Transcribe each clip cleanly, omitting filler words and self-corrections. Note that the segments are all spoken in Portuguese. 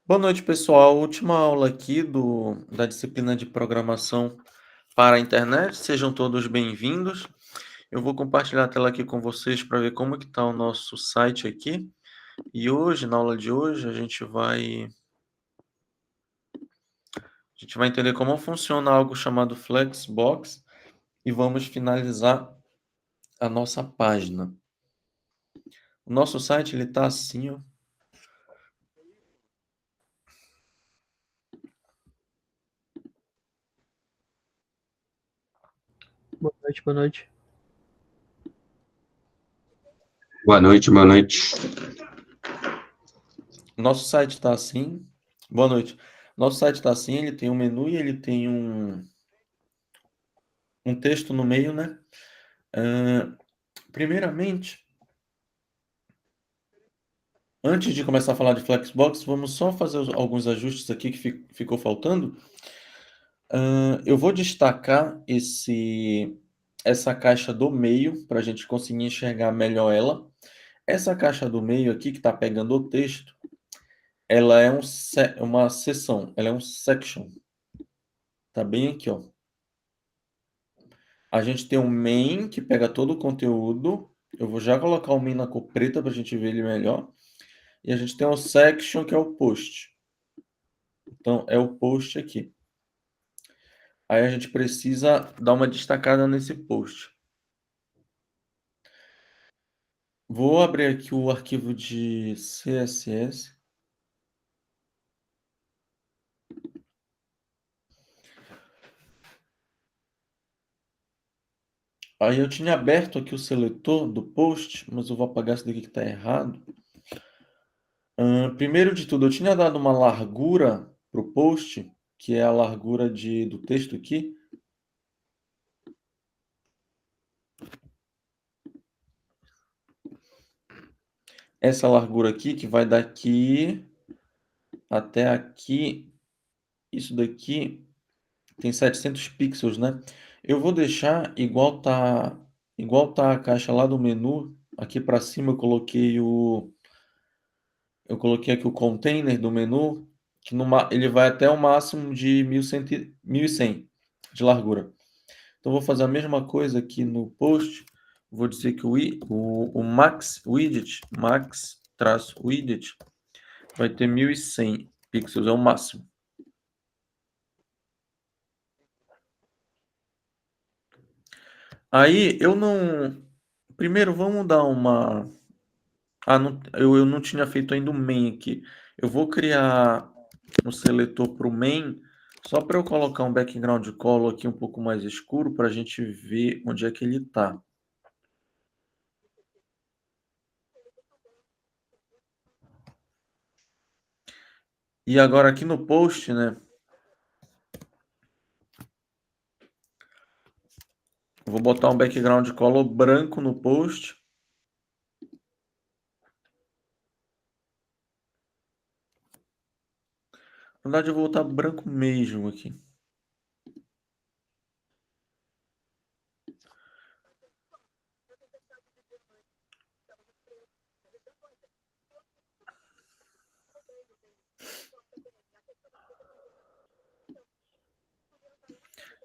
Boa noite, pessoal. Última aula aqui da disciplina de programação para a internet. Sejam todos bem-vindos. Eu vou compartilhar a tela aqui com vocês para ver como que está o nosso site aqui. E hoje, na aula de hoje, a gente vai entender como funciona algo chamado Flexbox e vamos finalizar a nossa página. O nosso site ele está assim, ó. Boa noite, boa noite. Boa noite, boa noite. Nosso site está assim. Boa noite. Nosso site está assim, ele tem um menu e ele tem um texto no meio, né? Primeiramente, antes de começar a falar de Flexbox, vamos só fazer alguns ajustes aqui que ficou faltando. Eu vou destacar essa caixa do meio para a gente conseguir enxergar melhor ela. Essa caixa do meio aqui que está pegando o texto, ela é uma seção, ela é um section. Tá bem aqui, ó. A gente tem um main que pega todo o conteúdo. Eu vou já colocar o main na cor preta para a gente ver ele melhor. E a gente tem o section que é o post. Então, é o post aqui. Aí a gente precisa dar uma destacada nesse post. Vou abrir aqui o arquivo de CSS. Aí eu tinha aberto aqui o seletor do post, mas eu vou apagar isso daqui que está errado. Primeiro de tudo, eu tinha dado uma largura para o post, que é a largura do texto aqui. Essa largura aqui, que vai daqui até aqui. Isso daqui tem 700 pixels, né? Eu vou deixar igual tá a caixa lá do menu. Aqui para cima eu coloquei aqui o container do menu, que ele vai até o máximo de 1100 de largura. Então vou fazer a mesma coisa aqui no post. Vou dizer que o max widget vai ter 1100 pixels, é o máximo. Aí eu não. Primeiro, vamos dar uma. Não, eu não tinha feito ainda o main aqui. Eu vou criar um seletor para o main, só para eu colocar um background color aqui um pouco mais escuro para a gente ver onde é que ele está. E agora aqui no post, né? Vou botar um background color branco no post. Na verdade, eu vou botar branco mesmo aqui.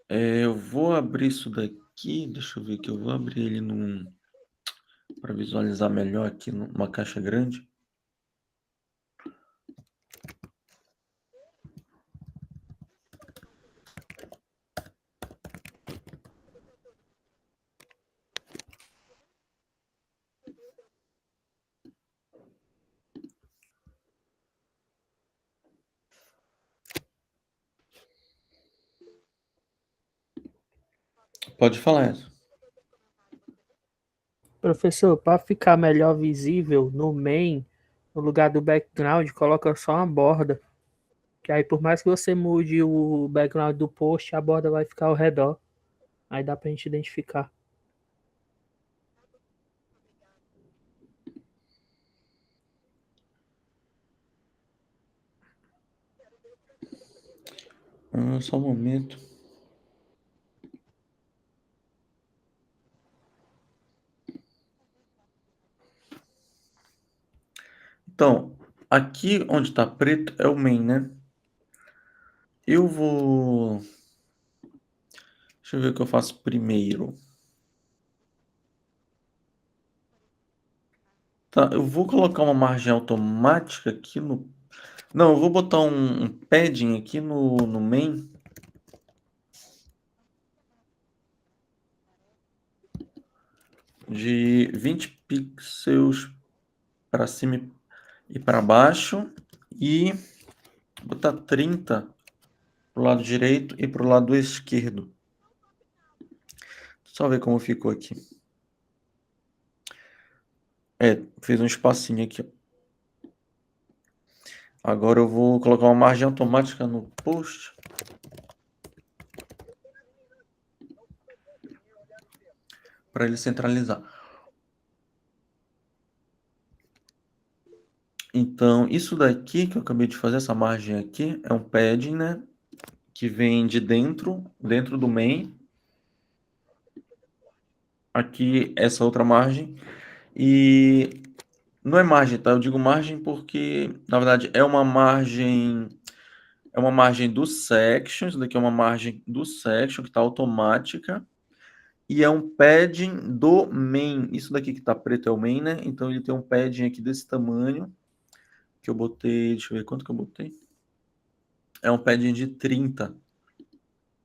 Eu vou abrir isso daqui. Deixa eu ver aqui. Eu vou abrir ele para visualizar melhor aqui numa caixa grande. Pode falar isso. Professor, para ficar melhor visível no main, no lugar do background, coloca só uma borda. Que aí, por mais que você mude o background do post, a borda vai ficar ao redor. Aí dá pra gente identificar. Só um momento. Então, Aqui onde está preto é o main, né? Eu vou... Deixa eu ver o que eu faço primeiro. Tá, eu vou colocar uma margem automática aqui no... Não, eu vou botar um padding aqui no main. De 20 pixels para cima e para baixo. E botar 30 para o lado direito e para o lado esquerdo. Só ver como ficou aqui. Fez um espacinho aqui, ó. Agora eu vou colocar uma margem automática no post. Para ele centralizar. Então, isso daqui que eu acabei de fazer, essa margem aqui, é um padding, né? Que vem de dentro do main. Aqui, essa outra margem. E não é margem, tá? Eu digo margem porque, na verdade, é uma margem do section. Isso daqui é uma margem do section que está automática. E é um padding do main. Isso daqui que está preto é o main, né? Então ele tem um padding aqui desse tamanho. Que eu botei, deixa eu ver quanto que eu botei. É um padding de 30.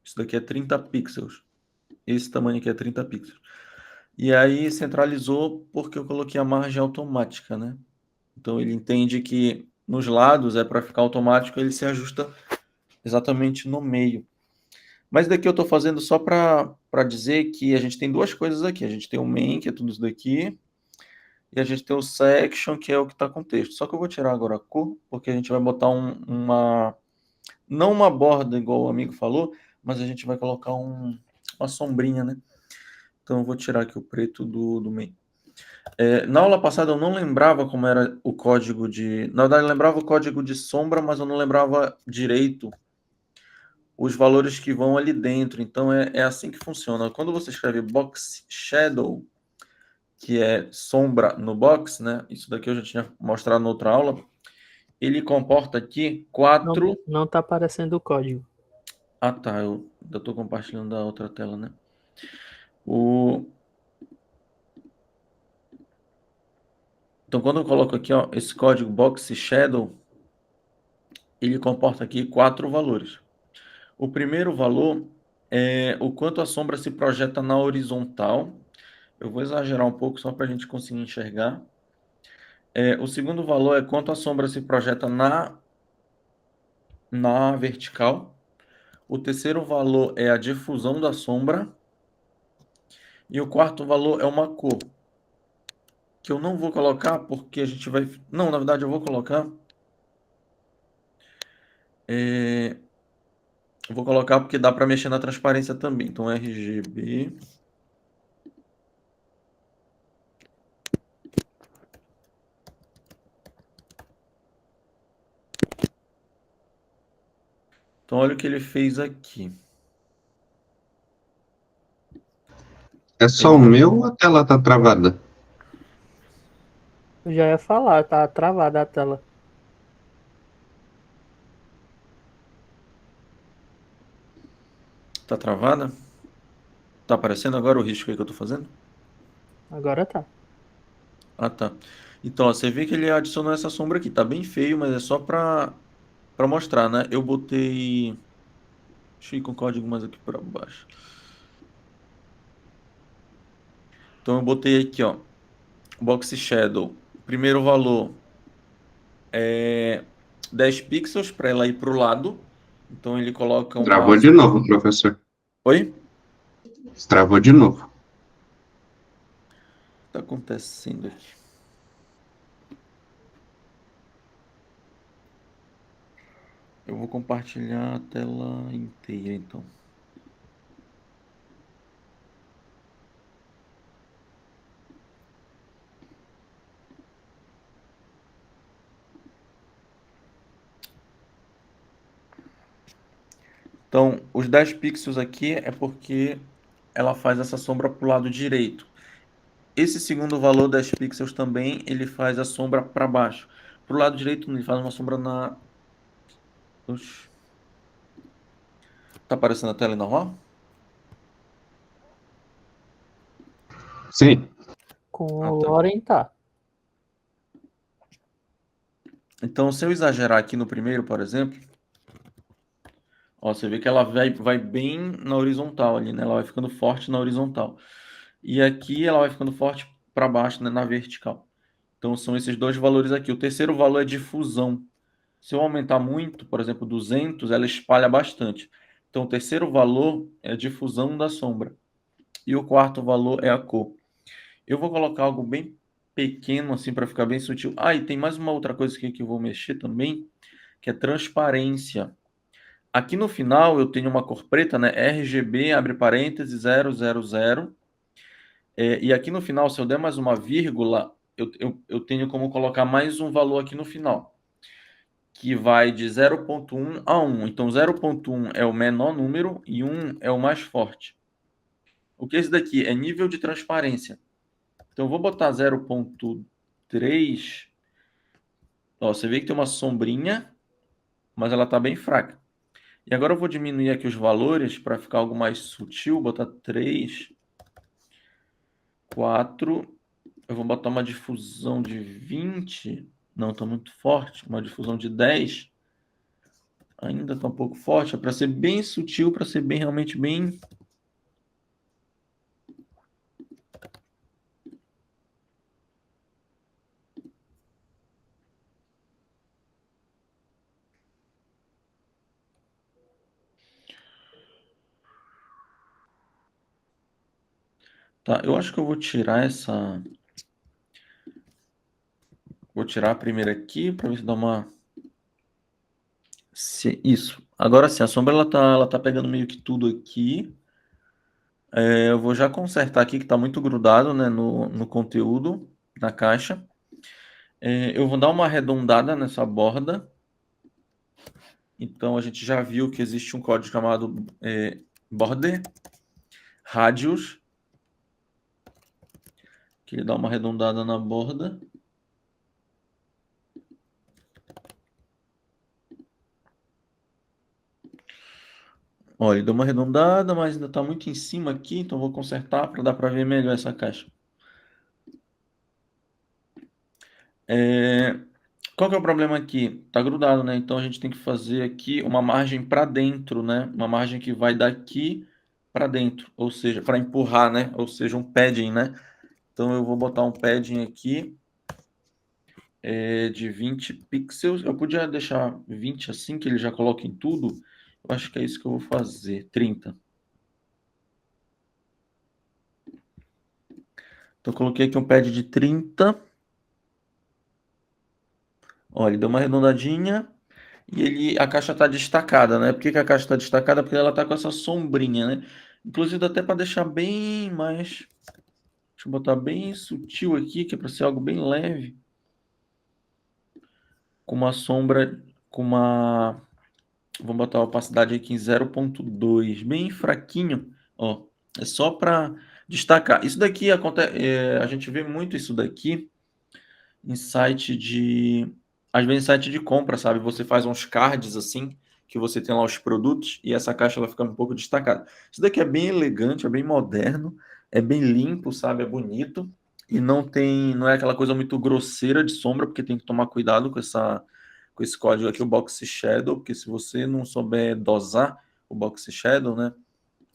Isso daqui é 30 pixels. Esse tamanho aqui é 30 pixels. E aí centralizou porque eu coloquei a margem automática, né? Então ele entende que nos lados é para ficar automático, ele se ajusta exatamente no meio. Mas daqui eu estou fazendo só para dizer que a gente tem duas coisas aqui. A gente tem o main, que é tudo isso daqui, e a gente tem o section, que é o que está com texto. Só que eu vou tirar agora a cor, porque a gente vai botar não uma borda igual o amigo falou, mas a gente vai colocar uma sombrinha, né? Então eu vou tirar aqui o preto do main. Na aula passada eu não lembrava como era o código de... Na verdade, eu lembrava o código de sombra, mas eu não lembrava direito os valores que vão ali dentro. Então é assim que funciona. Quando você escreve box shadow, que é sombra no box, né? Isso daqui eu já tinha mostrado na outra aula. Ele comporta aqui 4... Não tá aparecendo o código. Ah, tá. Eu ainda estou compartilhando a outra tela, né? Então, quando eu coloco aqui, ó, esse código box shadow, ele comporta aqui 4 valores. O primeiro valor é o quanto a sombra se projeta na horizontal. Eu vou exagerar um pouco só para a gente conseguir enxergar. O segundo valor é quanto a sombra se projeta na vertical. O terceiro valor é a difusão da sombra. E o quarto valor é uma cor, que eu não vou colocar porque a gente vai... Não, na verdade eu vou colocar. Eu vou colocar porque dá para mexer na transparência também. Então, RGB. Então, olha o que ele fez aqui. É só o meu ou a tela tá travada? Eu já ia falar, tá travada a tela. Tá travada? Tá aparecendo agora o risco aí que eu tô fazendo? Agora tá. Ah, tá. Então, ó, você vê que ele adicionou essa sombra aqui. Tá bem feio, mas é só para mostrar, né? Eu botei... Deixa eu ir com o código mais aqui para baixo. Então, eu botei aqui, ó. Box Shadow. Primeiro valor é 10 pixels para ela ir para o lado. Então, ele coloca uma... Travou de novo, professor. Oi? Travou de novo. O que tá acontecendo aqui? Eu vou compartilhar a tela inteira, então. Então, os 10 pixels aqui é porque ela faz essa sombra para o lado direito. Esse segundo valor 10 pixels também, ele faz a sombra para baixo. Pro lado direito, ele faz uma sombra na... Oxi. Tá aparecendo a tela normal? Sim. Com Ah, o tá. Loren tá. Então, se eu exagerar aqui no primeiro, por exemplo, ó, você vê que ela vai bem na horizontal ali, né? Ela vai ficando forte na horizontal. E aqui ela vai ficando forte para baixo, né, na vertical. Então, são esses dois valores aqui. O terceiro valor é difusão. Se eu aumentar muito, por exemplo, 200, ela espalha bastante. Então, o terceiro valor é a difusão da sombra. E o quarto valor é a cor. Eu vou colocar algo bem pequeno, assim, para ficar bem sutil. Ah, e tem mais uma outra coisa aqui que eu vou mexer também, que é transparência. Aqui no final eu tenho uma cor preta, né? RGB, abre parênteses, 000. E aqui no final, se eu der mais uma vírgula, eu tenho como colocar mais um valor aqui no final, que vai de 0,1 a 1. Então, 0,1 é o menor número e 1 é o mais forte. O que é isso daqui? É nível de transparência. Então, eu vou botar 0,3. Ó, você vê que tem uma sombrinha, mas ela está bem fraca. E agora eu vou diminuir aqui os valores para ficar algo mais sutil. Botar 3, 4. Eu vou botar uma difusão de 20. Não, está muito forte. Uma difusão de 10. Ainda está um pouco forte. É para ser bem sutil, para ser bem realmente bem... Tá, eu acho que eu vou tirar essa... Vou tirar a primeira aqui para ver se dá uma... Isso. Agora sim, a sombra ela tá pegando meio que tudo aqui. Eu vou já consertar aqui que está muito grudado, né, no conteúdo da caixa. Eu vou dar uma arredondada nessa borda. Então a gente já viu que existe um código chamado border radius, que ele dá uma arredondada na borda. Olha, ele deu uma arredondada, mas ainda está muito em cima aqui, então vou consertar para dar para ver melhor essa caixa. Qual que é o problema aqui? Tá grudado, né? Então a gente tem que fazer aqui uma margem para dentro, né? Uma margem que vai daqui para dentro, ou seja, para empurrar, né? Ou seja, um padding, né? Então eu vou botar um padding aqui de 20 pixels. Eu podia deixar 20 assim, que ele já coloca em tudo. Eu acho que é isso que eu vou fazer. 30. Então eu coloquei aqui um pad de 30. Olha, ele deu uma arredondadinha. E a caixa está destacada, né? Por que a caixa está destacada? Porque ela está com essa sombrinha, né? Inclusive até para deixar bem mais... Deixa eu botar bem sutil aqui, que é para ser algo bem leve. Com uma sombra, com uma... Vamos botar a opacidade aqui em 0,2, bem fraquinho, ó. É só para destacar. Isso daqui acontece, a gente vê muito isso daqui em site de... Às vezes em site de compra, sabe? Você faz uns cards assim, que você tem lá os produtos e essa caixa ela fica um pouco destacada. Isso daqui é bem elegante, é bem moderno, é bem limpo, sabe? É bonito e não é aquela coisa muito grosseira de sombra, porque tem que tomar cuidado com esse código aqui, o Box Shadow, porque se você não souber dosar o Box Shadow, né?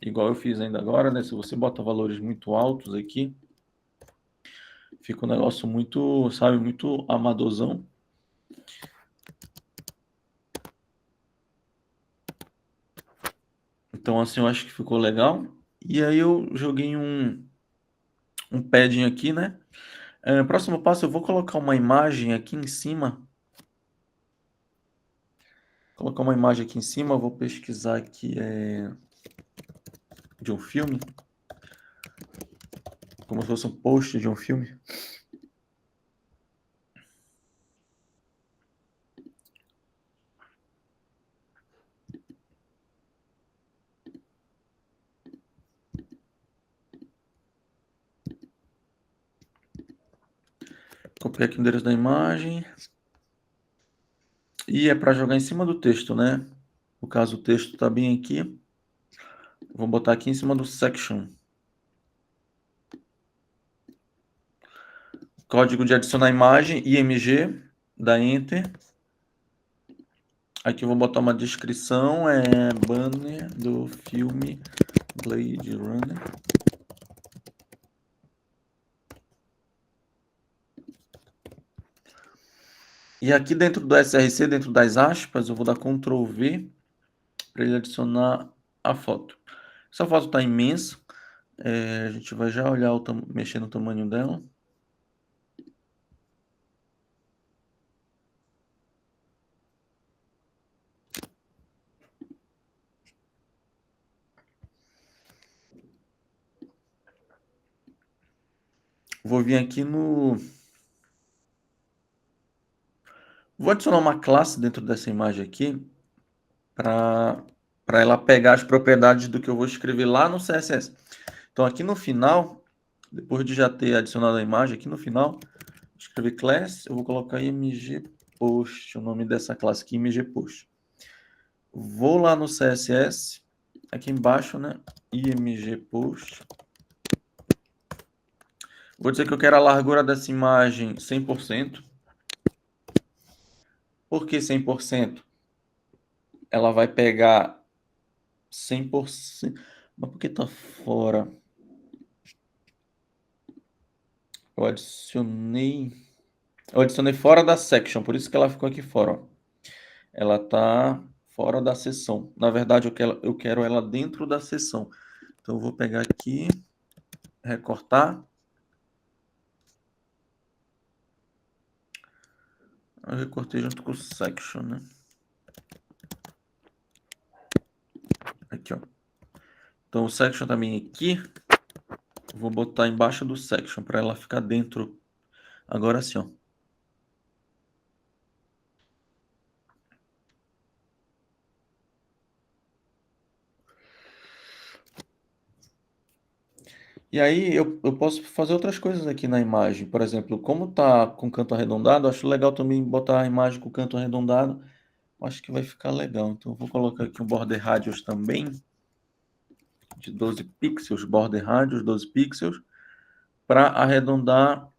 Igual eu fiz ainda agora, né? Se você bota valores muito altos aqui, fica um negócio muito, sabe, muito amadorzão. Então, assim, eu acho que ficou legal. E aí eu joguei um padding aqui, né? Próximo passo, eu vou colocar uma imagem aqui em cima. Colocar uma imagem aqui em cima, eu vou pesquisar aqui de um filme. Como se fosse um post de um filme. Copiei aqui o endereço da imagem. E é para jogar em cima do texto, né? No caso, o texto está bem aqui. Vou botar aqui em cima do section. Código de adicionar imagem, IMG, dá Enter. Aqui eu vou botar uma descrição, banner do filme Blade Runner. E aqui dentro do src, dentro das aspas, eu vou dar Ctrl V para ele adicionar a foto. Essa foto está imensa. A gente vai já olhar, mexer no tamanho dela. Vou vir aqui no... Vou adicionar uma classe dentro dessa imagem aqui para ela pegar as propriedades do que eu vou escrever lá no CSS. Então aqui no final, depois de já ter adicionado a imagem, aqui no final, escrever class, eu vou colocar imgpost, o nome dessa classe aqui, imgpost. Vou lá no CSS, aqui embaixo, né, imgpost. Vou dizer que eu quero a largura dessa imagem 100%. Por que 100%? Ela vai pegar 100%. Mas por que tá fora? Eu adicionei fora da section, por isso que ela ficou aqui fora, ó. Ela tá fora da seção. Na verdade, eu quero ela dentro da seção. Então, eu vou pegar aqui, recortar. Eu recortei junto com o section, né? Aqui, ó. Então, o section também aqui. Vou botar embaixo do section para ela ficar dentro. Agora sim, ó. E aí eu posso fazer outras coisas aqui na imagem. Por exemplo, como tá com canto arredondado, acho legal também botar a imagem com canto arredondado. Acho que vai ficar legal. Então eu vou colocar aqui um border radius também, de 12 pixels, border radius 12 pixels, para arredondar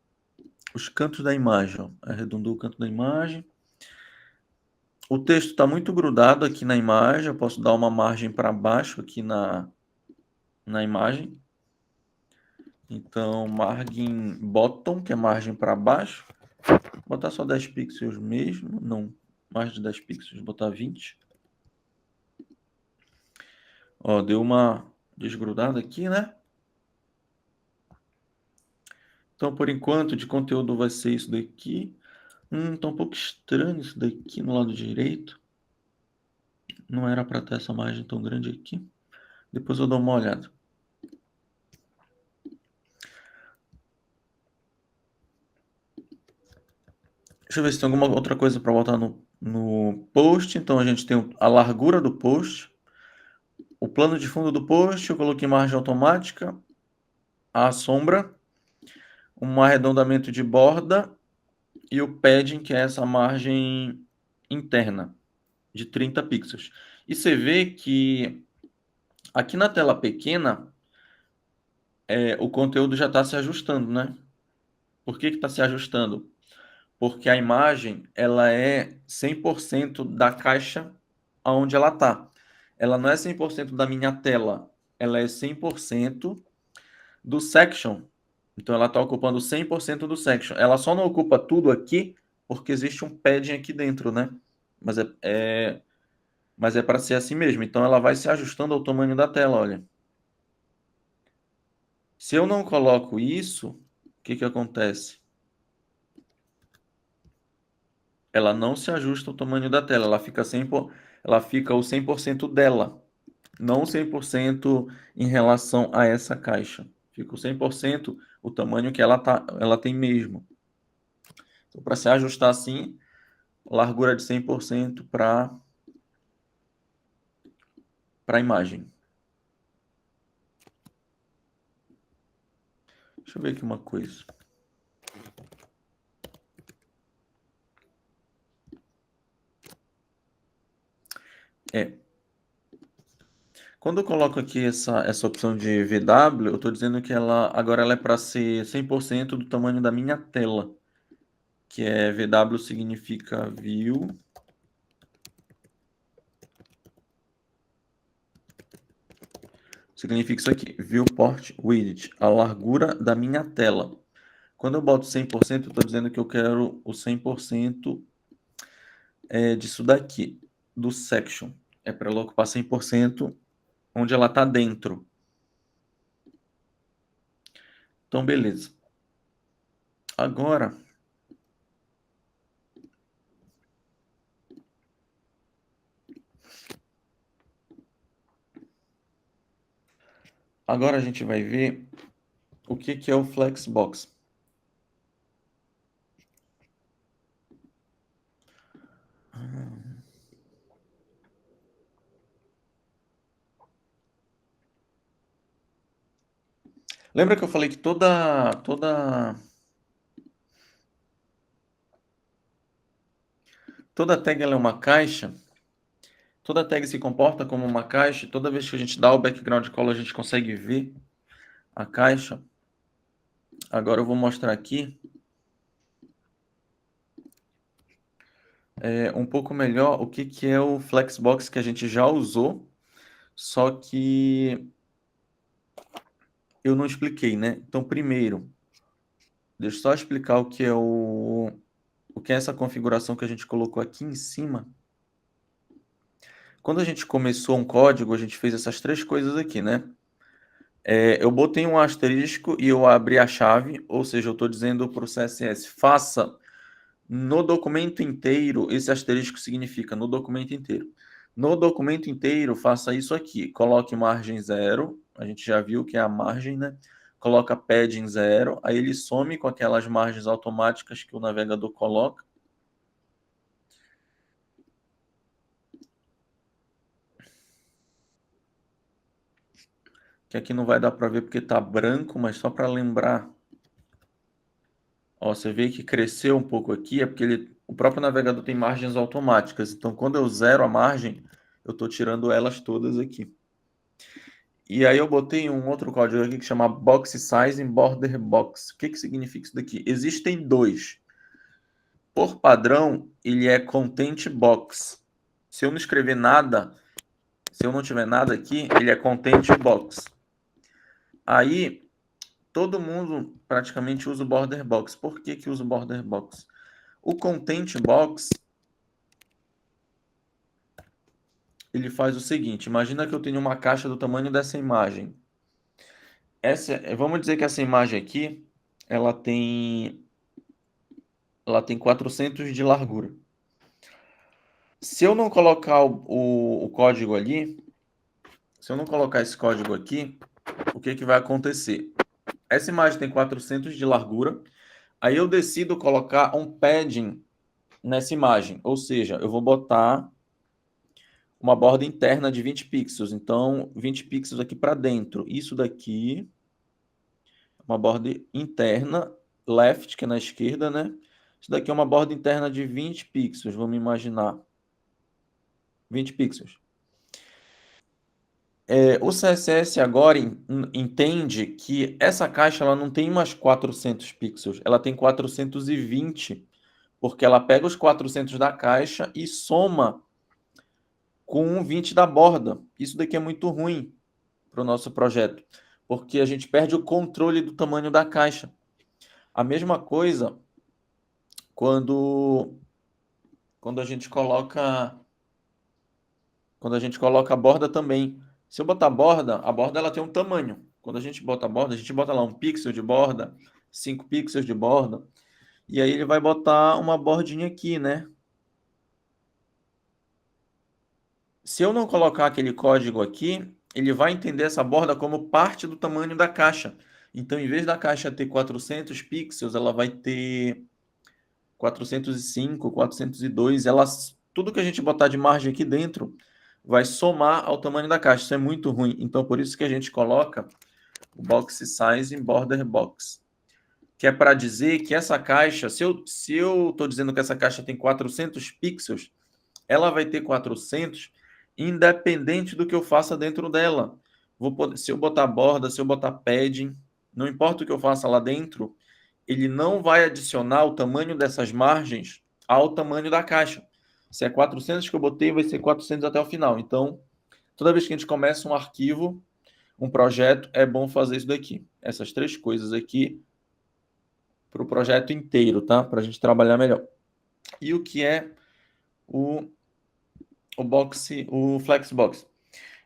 os cantos da imagem, ó. Arredondou o canto da imagem. O texto está muito grudado aqui na imagem. Eu posso dar uma margem para baixo aqui na imagem. Então, margin bottom, que é margem para baixo. Vou botar só 10 pixels mesmo. Não, mais de 10 pixels, botar 20. Ó, deu uma desgrudada aqui, né? Então, por enquanto, de conteúdo vai ser isso daqui. Tá um pouco estranho isso daqui no lado direito. Não era para ter essa margem tão grande aqui. Depois eu dou uma olhada. Deixa eu ver se tem alguma outra coisa para botar no post. Então, a gente tem a largura do post. O plano de fundo do post, eu coloquei margem automática. A sombra. Um arredondamento de borda. E o padding, que é essa margem interna, de 30 pixels. E você vê que aqui na tela pequena, o conteúdo já está se ajustando, né? Por que está se ajustando? Porque a imagem ela é 100% da caixa onde ela está. Ela não é 100% da minha tela, ela é 100% do section. Então ela está ocupando 100% do section. Ela só não ocupa tudo aqui porque existe um padding aqui dentro, né? Mas é para ser assim mesmo. Então ela vai se ajustando ao tamanho da tela, olha. Se eu não coloco isso, o que acontece? Ela não se ajusta ao tamanho da tela, ela fica o 100% dela, não 100% em relação a essa caixa. Fica o 100% o tamanho que ela tem mesmo. Então, para se ajustar assim, largura de 100% para a imagem. Deixa eu ver aqui uma coisa. Quando eu coloco aqui essa opção de VW, eu estou dizendo que agora ela é para ser 100% do tamanho da minha tela, que é VW significa view. Significa isso aqui, viewport width, a largura da minha tela. Quando eu boto 100%, eu estou dizendo que eu quero o 100% disso daqui, do section. É para ela ocupar 100% onde ela está dentro. Então, beleza. Agora, a gente vai ver o que é o Flexbox. Lembra que eu falei que toda tag ela é uma caixa? Toda tag se comporta como uma caixa. Toda vez que a gente dá o background color, a gente consegue ver a caixa. Agora eu vou mostrar aqui um pouco melhor o que é o Flexbox que a gente já usou, só que eu não expliquei, né? Então, primeiro, deixa eu só explicar o que é essa configuração que a gente colocou aqui em cima. Quando a gente começou um código, a gente fez essas três coisas aqui, né? Eu botei um asterisco e eu abri a chave, ou seja, eu estou dizendo para o CSS, faça no documento inteiro, esse asterisco significa no documento inteiro. No documento inteiro, faça isso aqui, coloque margem 0, a gente já viu que é a margem, né? Coloca padding 0, aí ele some com aquelas margens automáticas que o navegador coloca. Que aqui não vai dar para ver porque está branco, mas só para lembrar. Ó, você vê que cresceu um pouco aqui, é porque o próprio navegador tem margens automáticas. Então, quando eu zero a margem, eu estou tirando elas todas aqui. E aí eu botei um outro código aqui que chama Box Size em Border Box. O que significa isso daqui? Existem dois. Por padrão, ele é Content Box. Se eu não escrever nada, se eu não tiver nada aqui, ele é Content Box. Aí, todo mundo praticamente usa o Border Box. Por que usa o Border Box? O Content Box, ele faz o seguinte, imagina que eu tenho uma caixa do tamanho dessa imagem. Vamos dizer que essa imagem aqui, ela tem 400 de largura. Se eu não colocar o código ali, se eu não colocar esse código aqui, o que vai acontecer? Essa imagem tem 400 de largura, aí eu decido colocar um padding nessa imagem, ou seja, eu vou botar uma borda interna de 20 pixels. Então, 20 pixels aqui para dentro. Isso daqui, uma borda interna, left, que é na esquerda, né? Isso daqui é uma borda interna de 20 pixels, vamos imaginar. 20 pixels. O CSS agora entende que essa caixa ela não tem mais 400 pixels, ela tem 420, porque ela pega os 400 da caixa e soma com 20 da borda. Isso daqui é muito ruim para o nosso projeto, porque a gente perde o controle do tamanho da caixa. A mesma coisa quando a gente coloca a borda também. Se eu botar a borda ela tem um tamanho. Quando a gente bota a borda, a gente bota lá 1 pixel de borda, 5 pixels de borda, e aí ele vai botar uma bordinha aqui, né? Se eu não colocar aquele código aqui, ele vai entender essa borda como parte do tamanho da caixa. Então, em vez da caixa ter 400 pixels, ela vai ter 405, 402. Tudo que a gente botar de margem aqui dentro vai somar ao tamanho da caixa. Isso é muito ruim. Então, por isso que a gente coloca o box size em border box, que é para dizer que essa caixa, se eu estou dizendo que essa caixa tem 400 pixels, ela vai ter 400 independente do que eu faça dentro dela. Se eu botar borda, se eu botar padding, não importa o que eu faça lá dentro, ele não vai adicionar o tamanho dessas margens ao tamanho da caixa. Se é 400 que eu botei, vai ser 400 até o final. Então, toda vez que a gente começa um arquivo, um projeto, é bom fazer isso daqui. Essas 3 coisas aqui para o projeto inteiro, tá? Para a gente trabalhar melhor. E o que é o Flexbox?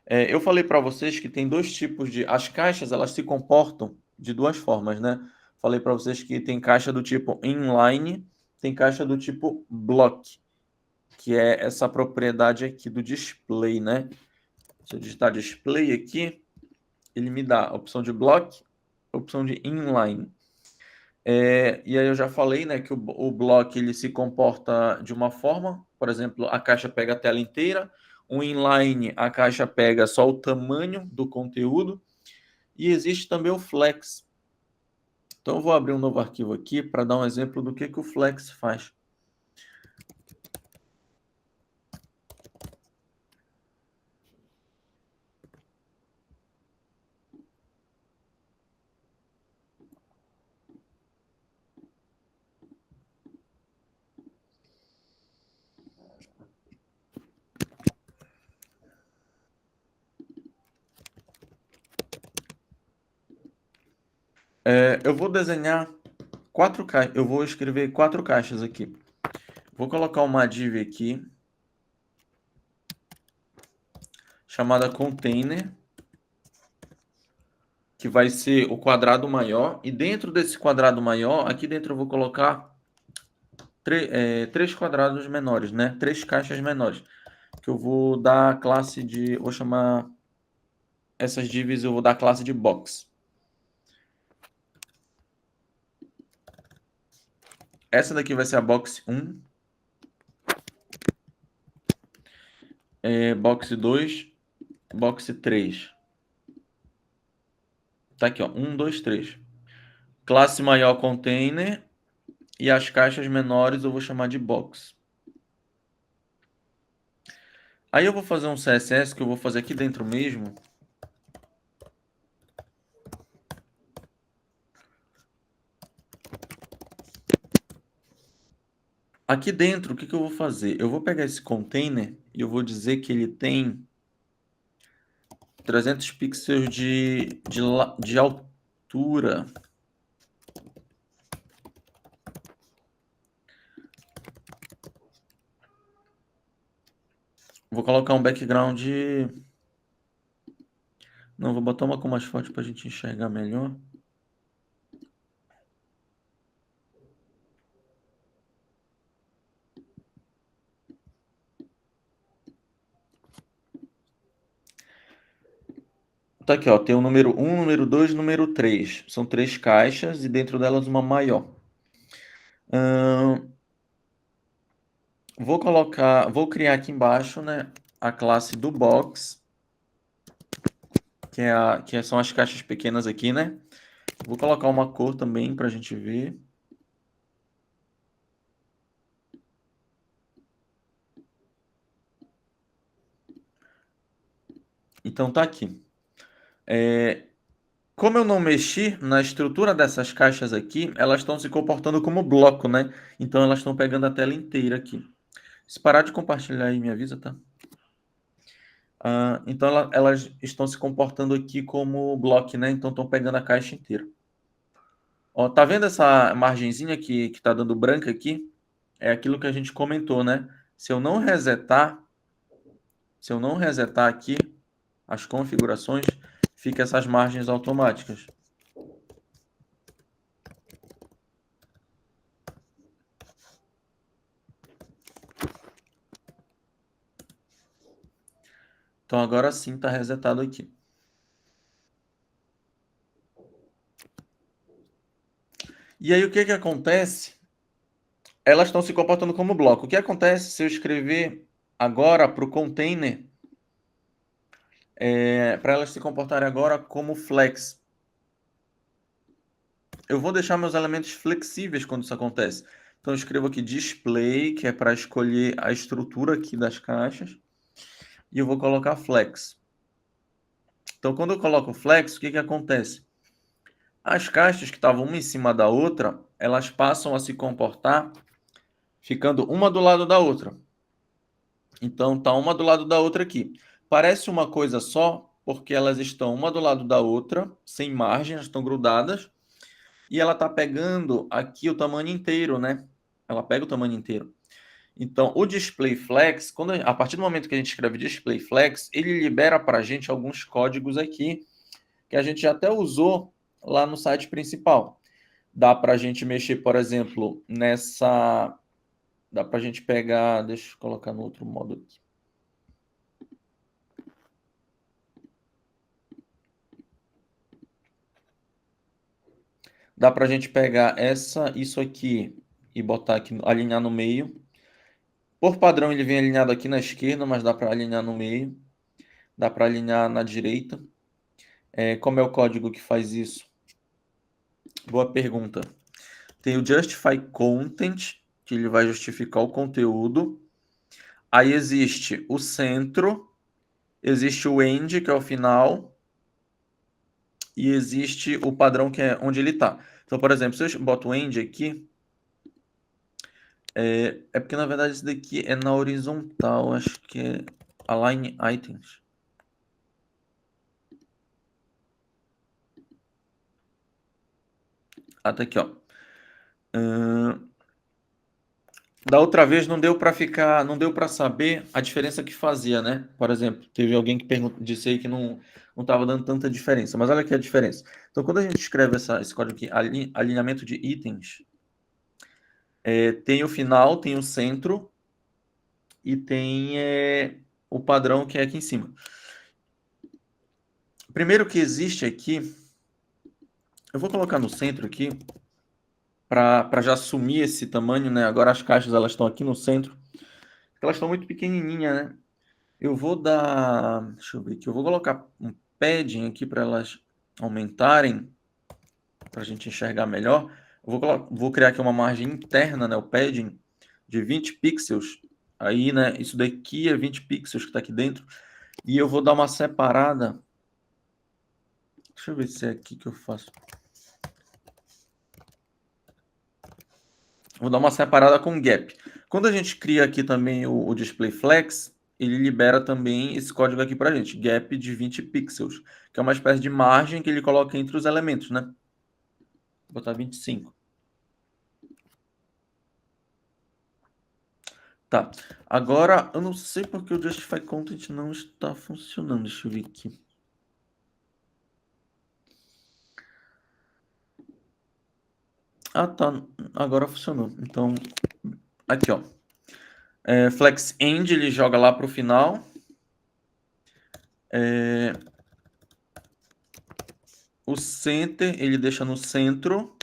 Eu falei para vocês que tem 2 tipos de... As caixas, elas se comportam de 2 formas, né? Falei para vocês que tem caixa do tipo inline, tem caixa do tipo block, que é essa propriedade aqui do display, né? Se eu digitar display aqui, ele me dá a opção de block, a opção de inline. E aí eu já falei, né, que o block ele se comporta de uma forma, por exemplo, a caixa pega a tela inteira, o inline a caixa pega só o tamanho do conteúdo, e existe também o flex. Então eu vou abrir um novo arquivo aqui para dar um exemplo do que o flex faz. Eu vou desenhar 4 caixas, eu vou escrever 4 caixas aqui. Vou colocar uma div aqui, chamada container, que vai ser o quadrado maior, e dentro desse quadrado maior, aqui dentro eu vou colocar 3 quadrados menores, né? 3 caixas menores, que eu vou dar a classe de, vou chamar essas divs, eu vou dar a classe de box. Essa daqui vai ser a box 1, box 2, box 3. Tá aqui, ó, 1, 2, 3. Classe maior container, e as caixas menores eu vou chamar de box. Aí eu vou fazer um CSS que eu vou fazer aqui dentro mesmo. Aqui dentro, o que eu vou fazer? Eu vou pegar esse container e eu vou dizer que ele tem 300 pixels de altura. Vou colocar um background... Não, vou botar uma com mais forte para a gente enxergar melhor. Tá aqui, ó, tem o número 1, número 2, número 3. São 3 caixas e dentro delas uma maior. Vou criar aqui embaixo, né, a classe do box, que são as caixas pequenas aqui, né? Vou colocar uma cor também para a gente ver. Então tá aqui. Como eu não mexi na estrutura dessas caixas aqui, elas estão se comportando como bloco, né? Então elas estão pegando a tela inteira aqui. Se parar de compartilhar aí, me avisa, tá? Então elas estão se comportando aqui como bloco, né? Então estão pegando a caixa inteira. Ó, tá vendo essa margenzinha que tá dando branca aqui? É aquilo que a gente comentou, né? Se eu não resetar aqui as configurações, fica essas margens automáticas. Então agora sim está resetado aqui. E aí o que acontece? Elas estão se comportando como bloco. O que acontece se eu escrever agora para o container, para elas se comportarem agora como flex? Eu vou deixar meus elementos flexíveis quando isso acontece. Então eu escrevo aqui display, que é para escolher a estrutura aqui das caixas. e eu vou colocar flex. Então, quando eu coloco flex, o que que acontece? As caixas que estavam uma em cima da outra, elas passam a se comportar ficando uma do lado da outra. Então, tá uma do lado da outra aqui. Parece uma coisa só, porque elas estão uma do lado da outra, sem margem, elas estão grudadas, e ela tá pegando aqui o tamanho inteiro, né? Ela pega o tamanho inteiro. Então, o display flex, a partir do momento que a gente escreve display flex, ele libera para a gente alguns códigos aqui que a gente já até usou lá no site principal. Dá para a gente mexer, por exemplo, nessa. Dá para a gente pegar. Deixa eu colocar no outro modo aqui. Dá para a gente pegar isso aqui e botar aqui, alinhar no meio. Por padrão, ele vem alinhado aqui na esquerda, mas dá para alinhar no meio. Dá para alinhar na direita. Como é o código que faz isso? Boa pergunta. Tem o Justify Content, que ele vai justificar o conteúdo. Aí existe o centro, existe o end, que é o final, e existe o padrão, que é onde ele está. Então, por exemplo, se eu boto o end aqui, é porque, na verdade, isso daqui é na horizontal, acho que é Align Items. Ah, tá aqui, ó. Da outra vez não deu para ficar, não deu para saber a diferença que fazia, né? Por exemplo, teve alguém que disse aí que não estava dando tanta diferença, mas olha aqui a diferença. Então, quando a gente escreve esse código aqui, alinhamento de itens, tem o final, tem o centro e tem o padrão que é aqui em cima. Primeiro que existe aqui, eu vou colocar no centro aqui para já assumir esse tamanho, né? Agora as caixas elas estão aqui no centro, elas estão muito pequenininhas, né? Eu vou dar, deixa eu ver aqui, eu vou colocar um padding aqui para elas aumentarem, para a gente enxergar melhor. Vou criar aqui uma margem interna, né, o padding, de 20 pixels. Aí, né, isso daqui é 20 pixels que está aqui dentro. E eu vou dar uma separada. Deixa eu ver se é aqui que eu faço. Vou dar uma separada com gap. Quando a gente cria aqui também o display flex, ele libera também esse código aqui para a gente, gap de 20 pixels, que é uma espécie de margem que ele coloca entre os elementos, né? Vou botar 25. Tá. Agora, eu não sei porque o Justify Content não está funcionando. Deixa eu ver aqui. Ah, tá. Agora funcionou. Então, aqui, ó. Flex End, ele joga lá para o final. O Center, ele deixa no centro.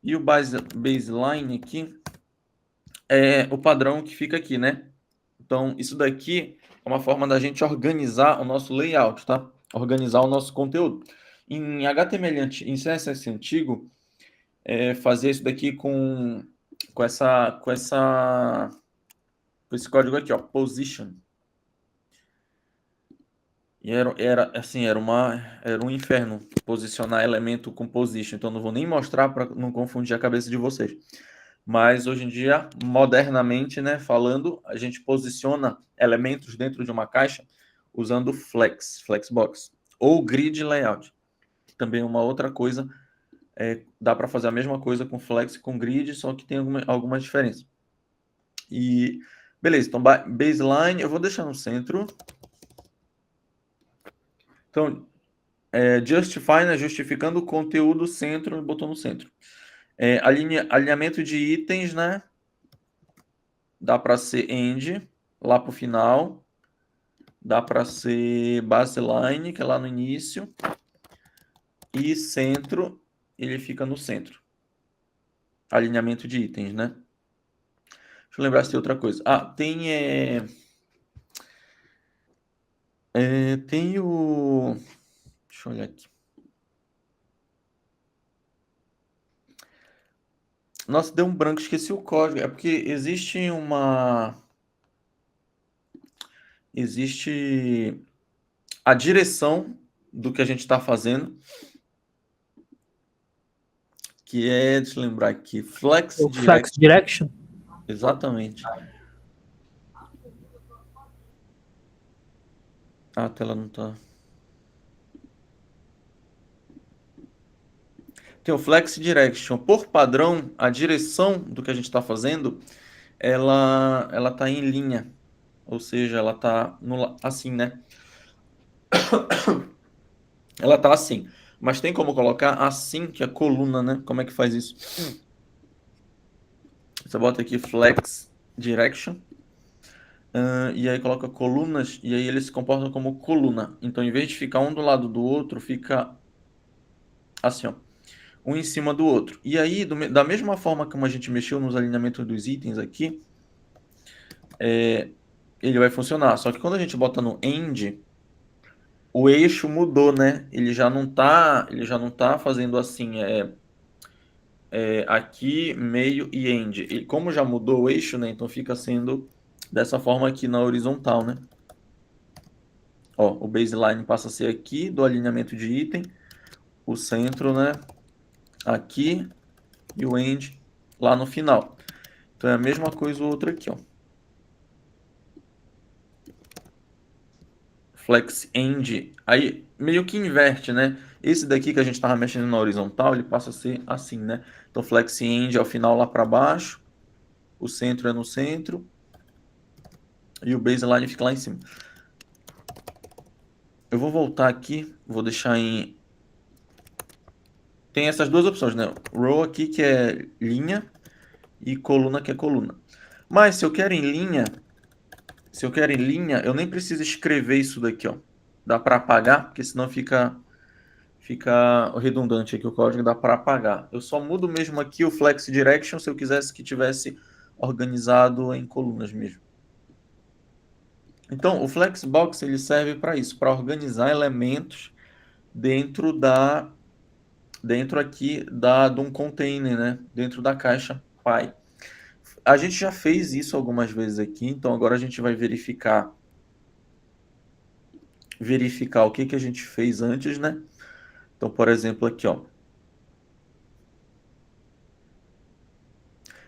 E o baseline aqui é o padrão que fica aqui, né? Então, isso daqui é uma forma da gente organizar o nosso layout, tá? Organizar o nosso conteúdo. Em HTML, em CSS antigo, fazer isso daqui com esse código aqui, ó, position. E era um inferno posicionar elemento com position. Então, não vou nem mostrar para não confundir a cabeça de vocês. Mas hoje em dia, modernamente, né, falando, a gente posiciona elementos dentro de uma caixa usando flexbox ou grid layout. Também uma outra coisa, dá para fazer a mesma coisa com flex e com grid, só que tem alguma diferença. E beleza, então baseline eu vou deixar no centro. Então, justify, né, justificando o conteúdo centro, botou no centro. Alinhamento de itens, né? Dá para ser end, lá para o final. Dá para ser baseline, que é lá no início. E centro, ele fica no centro. Alinhamento de itens, né? Deixa eu lembrar se tem outra coisa. Ah, tem... tem o... Deixa eu olhar aqui. Nossa, deu um branco, esqueci o código. É porque existe uma... existe a direção do que a gente está fazendo, que é, deixa eu lembrar aqui, Flex O Flex Direct. Direction. Exatamente. Ah, a tela não tá. Tem o Flex Direction. Por padrão, a direção do que a gente está fazendo, ela tá em linha. Ou seja, ela tá assim, né? Ela tá assim. Mas tem como colocar assim, que é coluna, né? Como é que faz isso? Você bota aqui Flex Direction. E aí coloca colunas. E aí eles se comportam como coluna. Então, em vez de ficar um do lado do outro, fica assim, ó. Um em cima do outro. E aí, da mesma forma como a gente mexeu nos alinhamentos dos itens aqui, ele vai funcionar. Só que quando a gente bota no end, o eixo mudou, né? Ele já não tá fazendo assim, aqui, meio e end. E como já mudou o eixo, né? Então fica sendo dessa forma aqui na horizontal, né? Ó, o baseline passa a ser aqui do alinhamento de item, o centro, né? Aqui e o end lá no final. Então é a mesma coisa o outro aqui, ó. Flex End, aí meio que inverte, né? Esse daqui que a gente estava mexendo na horizontal, ele passa a ser assim, né? Então Flex End é o final lá para baixo, o centro é no centro e o baseline fica lá em cima. Eu vou voltar aqui, vou deixar em... Tem essas duas opções, né? Row aqui que é linha e coluna que é coluna. Mas se eu quero em linha, eu nem preciso escrever isso daqui, ó. Dá para apagar, porque senão fica redundante aqui o código, dá para apagar. Eu só mudo mesmo aqui o Flex Direction se eu quisesse que tivesse organizado em colunas mesmo. Então, o Flexbox ele serve para isso, para organizar elementos dentro aqui de um container, né? Dentro da caixa Py. A gente já fez isso algumas vezes aqui, então agora a gente vai verificar o que a gente fez antes, né? Então, por exemplo, aqui, ó.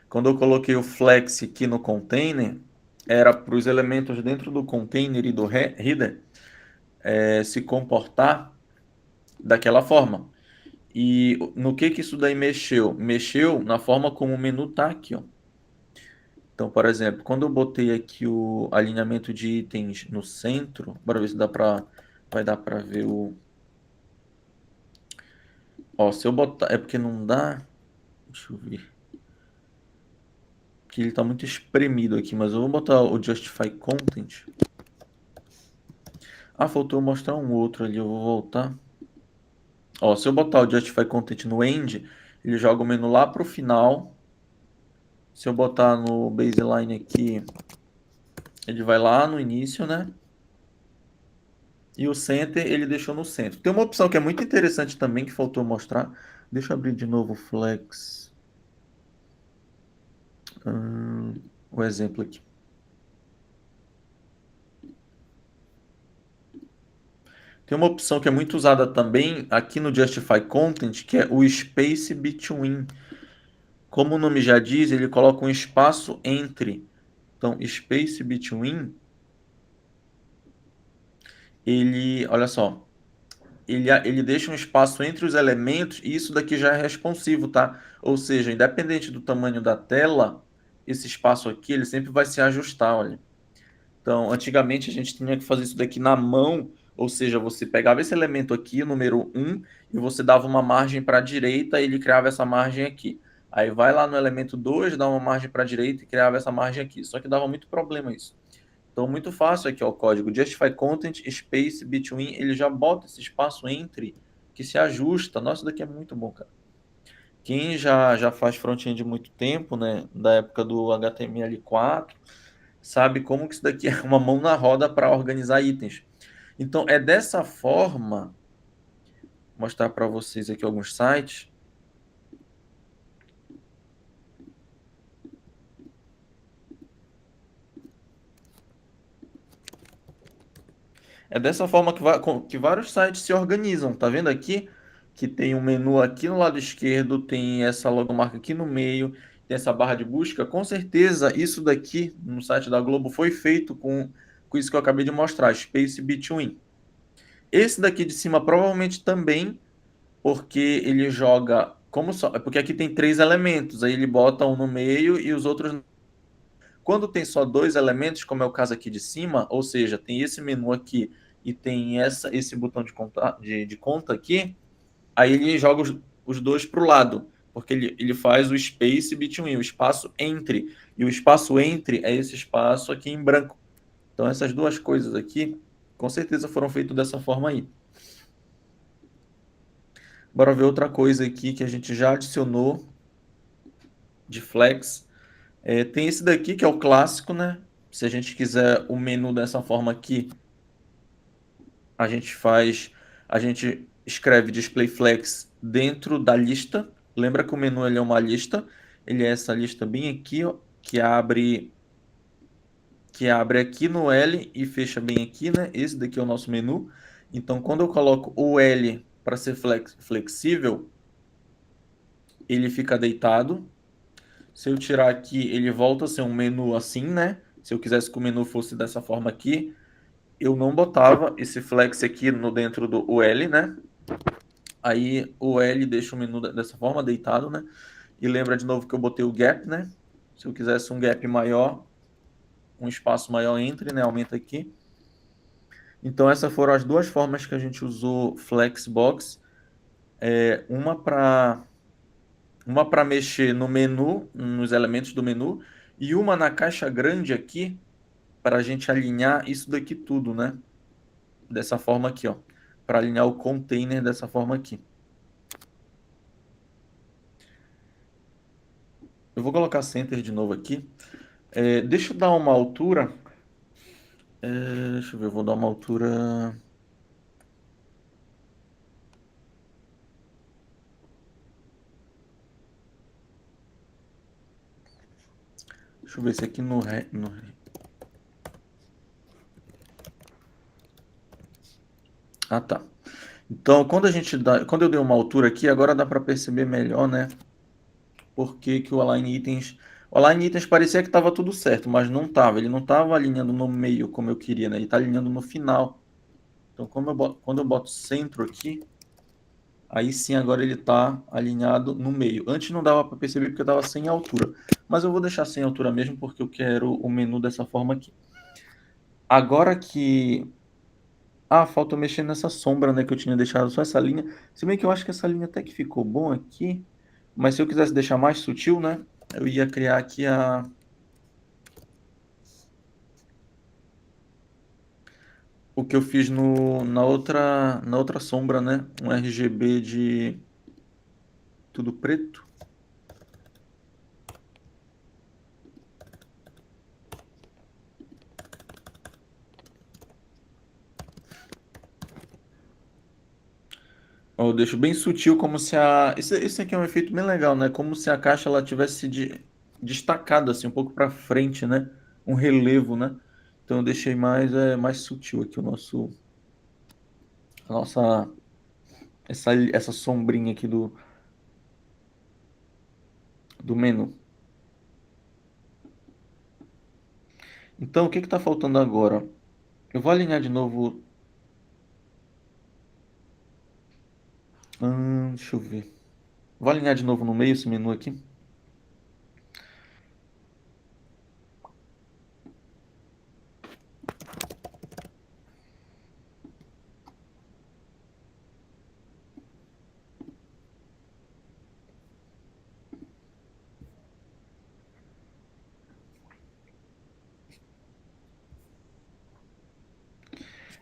Quando eu coloquei o flex aqui no container, era para os elementos dentro do container e do header se comportar daquela forma. E no que isso daí mexeu? Mexeu na forma como o menu tá aqui, ó. Então, por exemplo, quando eu botei aqui o alinhamento de itens no centro, bora ver se vai dar para ver o... Ó, se eu botar... É porque não dá... Deixa eu ver. Que ele tá muito espremido aqui, mas eu vou botar o Justify Content. Ah, faltou mostrar um outro ali, eu vou voltar. Ó, se eu botar o Justify Content no end, ele joga o menu lá pro final. Se eu botar no baseline aqui, ele vai lá no início, né? E o center ele deixou no centro. Tem uma opção que é muito interessante também que faltou mostrar. Deixa eu abrir de novo o Flex. O exemplo aqui. Tem uma opção que é muito usada também aqui no Justify Content, que é o Space Between. Como o nome já diz, ele coloca um espaço entre. Então, Space Between, olha só, ele deixa um espaço entre os elementos e isso daqui já é responsivo, tá? Ou seja, independente do tamanho da tela, esse espaço aqui, ele sempre vai se ajustar, olha. Então, antigamente a gente tinha que fazer isso daqui na mão, ou seja, você pegava esse elemento aqui, o número 1, e você dava uma margem para a direita e ele criava essa margem aqui. Aí vai lá no elemento 2, dá uma margem para a direita e criava essa margem aqui. Só que dava muito problema isso. Então, muito fácil aqui, ó, o código Justify Content Space Between, ele já bota esse espaço entre que se ajusta. Nossa, isso daqui é muito bom, cara. Quem já faz front-end muito tempo, né, da época do HTML4, sabe como que isso daqui é uma mão na roda para organizar itens. Então, é dessa forma, vou mostrar para vocês aqui alguns sites. É dessa forma que vários sites se organizam. Tá vendo aqui? Que tem um menu aqui no lado esquerdo, tem essa logomarca aqui no meio, tem essa barra de busca. Com certeza, isso daqui no site da Globo foi feito com isso que eu acabei de mostrar, Space Between. Esse daqui de cima provavelmente também, porque ele joga como só. É porque aqui tem três elementos, aí ele bota um no meio e os outros. Quando tem só dois elementos, como é o caso aqui de cima, ou seja, tem esse menu aqui e tem esse botão de conta aqui, aí ele joga os dois para o lado, porque ele faz o space between, o espaço entre. E o espaço entre é esse espaço aqui em branco. Então essas duas coisas aqui, com certeza foram feitas dessa forma aí. Bora ver outra coisa aqui que a gente já adicionou de flex. Tem esse daqui que é o clássico, né? Se a gente quiser o menu dessa forma aqui, a gente escreve display flex dentro da lista. Lembra que o menu ele é uma lista, ele é essa lista bem aqui, ó, que abre aqui no L e fecha bem aqui, né? Esse daqui é o nosso menu. Então, quando eu coloco o L para ser flexível, ele fica deitado. Se eu tirar aqui, ele volta a ser um menu assim, né? Se eu quisesse que o menu fosse dessa forma aqui, eu não botava esse flex aqui no dentro do L, né? Aí o L deixa o menu dessa forma, deitado, né? E lembra de novo que eu botei o gap, né? Se eu quisesse um gap maior, um espaço maior entre, né? Aumenta aqui. Então essas foram as duas formas que a gente usou Flexbox. Uma para mexer no menu, nos elementos do menu, e uma na caixa grande aqui para a gente alinhar isso daqui tudo, né? Dessa forma aqui, ó. Para alinhar o container dessa forma aqui. Eu vou colocar center de novo aqui. Deixa eu dar uma altura. Deixa eu ver, eu vou dar uma altura. Deixa eu ver se aqui no. Ah, tá. Então, quando eu dei uma altura aqui, agora dá para perceber melhor, né? Por que que o Align Items parecia que estava tudo certo, mas não estava. Ele não estava alinhando no meio como eu queria, né? Ele está alinhando no final. Então, quando eu boto centro aqui, aí sim agora ele está alinhado no meio. Antes não dava para perceber porque eu estava sem altura. Mas eu vou deixar sem altura mesmo porque eu quero o menu dessa forma aqui. Agora que... Ah, falta eu mexer nessa sombra, né? Que eu tinha deixado só essa linha. Se bem que eu acho que essa linha até que ficou bom aqui. Mas se eu quisesse deixar mais sutil, né? Eu ia criar aqui o que eu fiz na outra sombra, né? Um RGB de tudo preto. Eu deixo bem sutil, como se a. Esse aqui é um efeito bem legal, né? Como se a caixa ela tivesse destacado assim um pouco para frente, né? Um relevo, né? Então eu deixei mais sutil aqui a nossa essa sombrinha aqui do menu. Então o que está faltando agora? Eu vou alinhar de novo. Deixa eu ver. Vou alinhar de novo no meio esse menu aqui.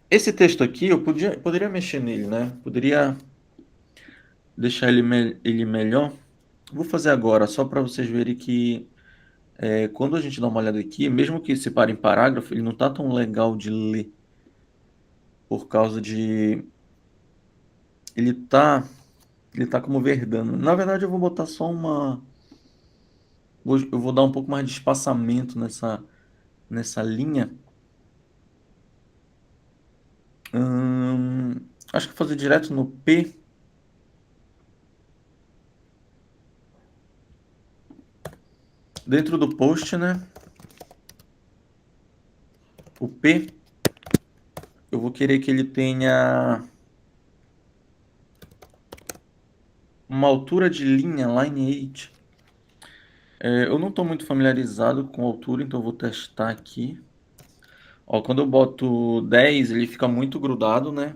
Esse texto aqui eu poderia mexer nele, né? Poderia deixar ele melhor. Vou fazer agora, só para vocês verem que quando a gente dá uma olhada aqui, mesmo que separe em parágrafo, ele não tá tão legal de ler. Por causa de... Ele tá, ele tá como verdando. Na verdade, eu vou botar só uma... Eu vou dar um pouco mais de espaçamento nessa linha. Acho que vou fazer direto no P. Dentro do post, né? O P, eu vou querer que ele tenha uma altura de linha, line 8. Eu não estou muito familiarizado com altura, então eu vou testar aqui. Ó, quando eu boto 10, ele fica muito grudado, né?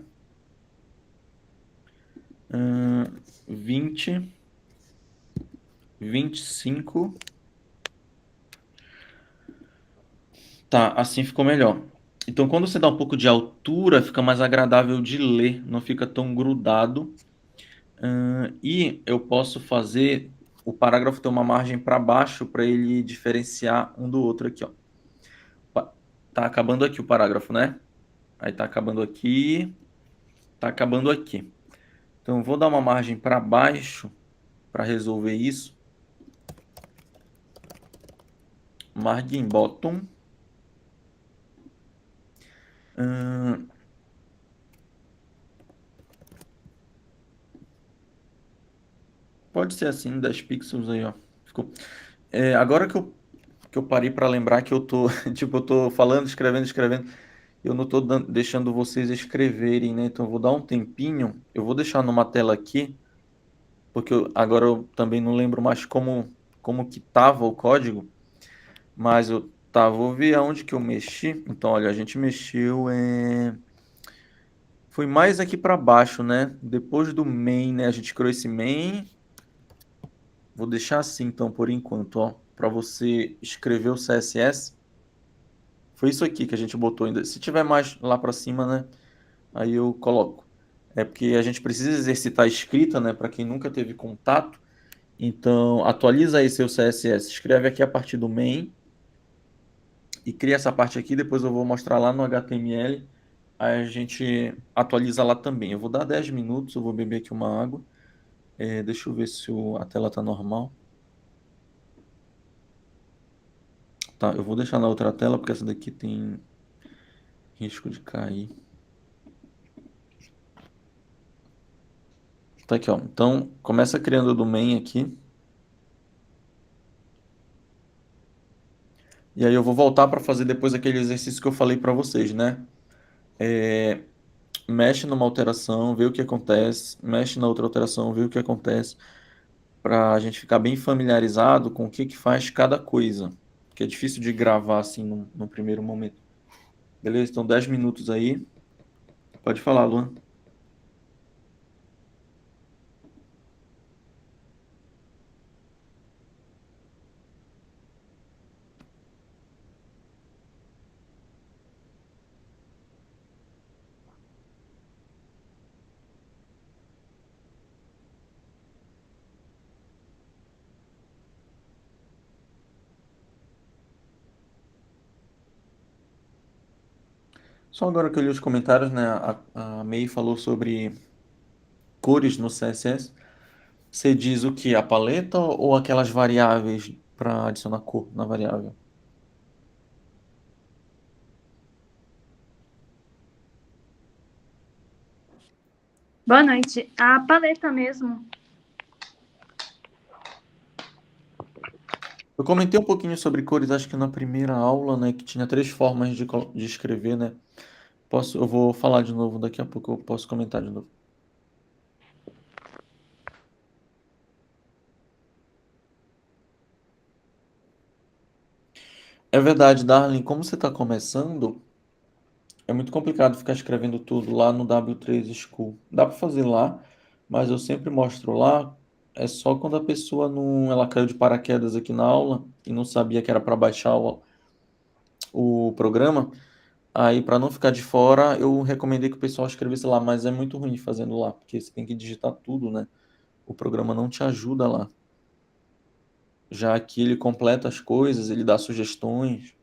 20, 25. Tá, assim ficou melhor. Então, quando você dá um pouco de altura, fica mais agradável de ler, não fica tão grudado. E eu posso fazer o parágrafo ter uma margem para baixo para ele diferenciar um do outro aqui, ó. Tá acabando aqui o parágrafo, né? Aí tá acabando aqui, tá acabando aqui. Então, eu vou dar uma margem para baixo para resolver isso. Margin bottom. Pode ser assim, 10 pixels aí, ó. Ficou. Agora que eu parei para lembrar que eu tô, tipo, eu tô falando, escrevendo, escrevendo. Eu não tô deixando vocês escreverem, né? Então eu vou dar um tempinho. Eu vou deixar numa tela aqui, porque agora eu também não lembro mais como que tava o código, mas vou ver aonde que eu mexi. Então, olha, a gente mexeu, foi mais aqui para baixo, né? Depois do main, né? A gente criou esse main. Vou deixar assim, então, por enquanto, ó, para você escrever o CSS. Foi isso aqui que a gente botou ainda. Se tiver mais lá para cima, né? Aí eu coloco. É porque a gente precisa exercitar a escrita, né? Para quem nunca teve contato. Então, atualiza aí seu CSS. Escreve aqui a partir do main e cria essa parte aqui. Depois eu vou mostrar lá no HTML. Aí a gente atualiza lá também. Eu vou dar 10 minutos. Eu vou beber aqui uma água. Deixa eu ver se a tela tá normal. Tá, eu vou deixar na outra tela porque essa daqui tem risco de cair. Tá aqui, ó. Então, começa criando do main aqui. E aí eu vou voltar para fazer depois aquele exercício que eu falei para vocês, né? Mexe numa alteração, vê o que acontece, mexe na outra alteração, vê o que acontece, para a gente ficar bem familiarizado com o que que faz cada coisa, que é difícil de gravar assim no primeiro momento. Beleza? Então 10 minutos aí. Pode falar, Luan. Só agora que eu li os comentários, né? A May falou sobre cores no CSS. Você diz o que? A paleta ou aquelas variáveis para adicionar cor na variável? Boa noite. A paleta mesmo. Eu comentei um pouquinho sobre cores, acho que na primeira aula, né? Que tinha 3 formas de escrever, né? Eu vou falar de novo daqui a pouco, eu posso comentar de novo. É verdade, Darling, como você está começando, é muito complicado ficar escrevendo tudo lá no W3 School. Dá para fazer lá, mas eu sempre mostro lá. É só quando a pessoa não, ela caiu de paraquedas aqui na aula e não sabia que era para baixar o programa. Aí, para não ficar de fora, eu recomendei que o pessoal escrevesse lá, mas é muito ruim fazendo lá, porque você tem que digitar tudo, né? O programa não te ajuda lá. Já aqui ele completa as coisas, ele dá sugestões.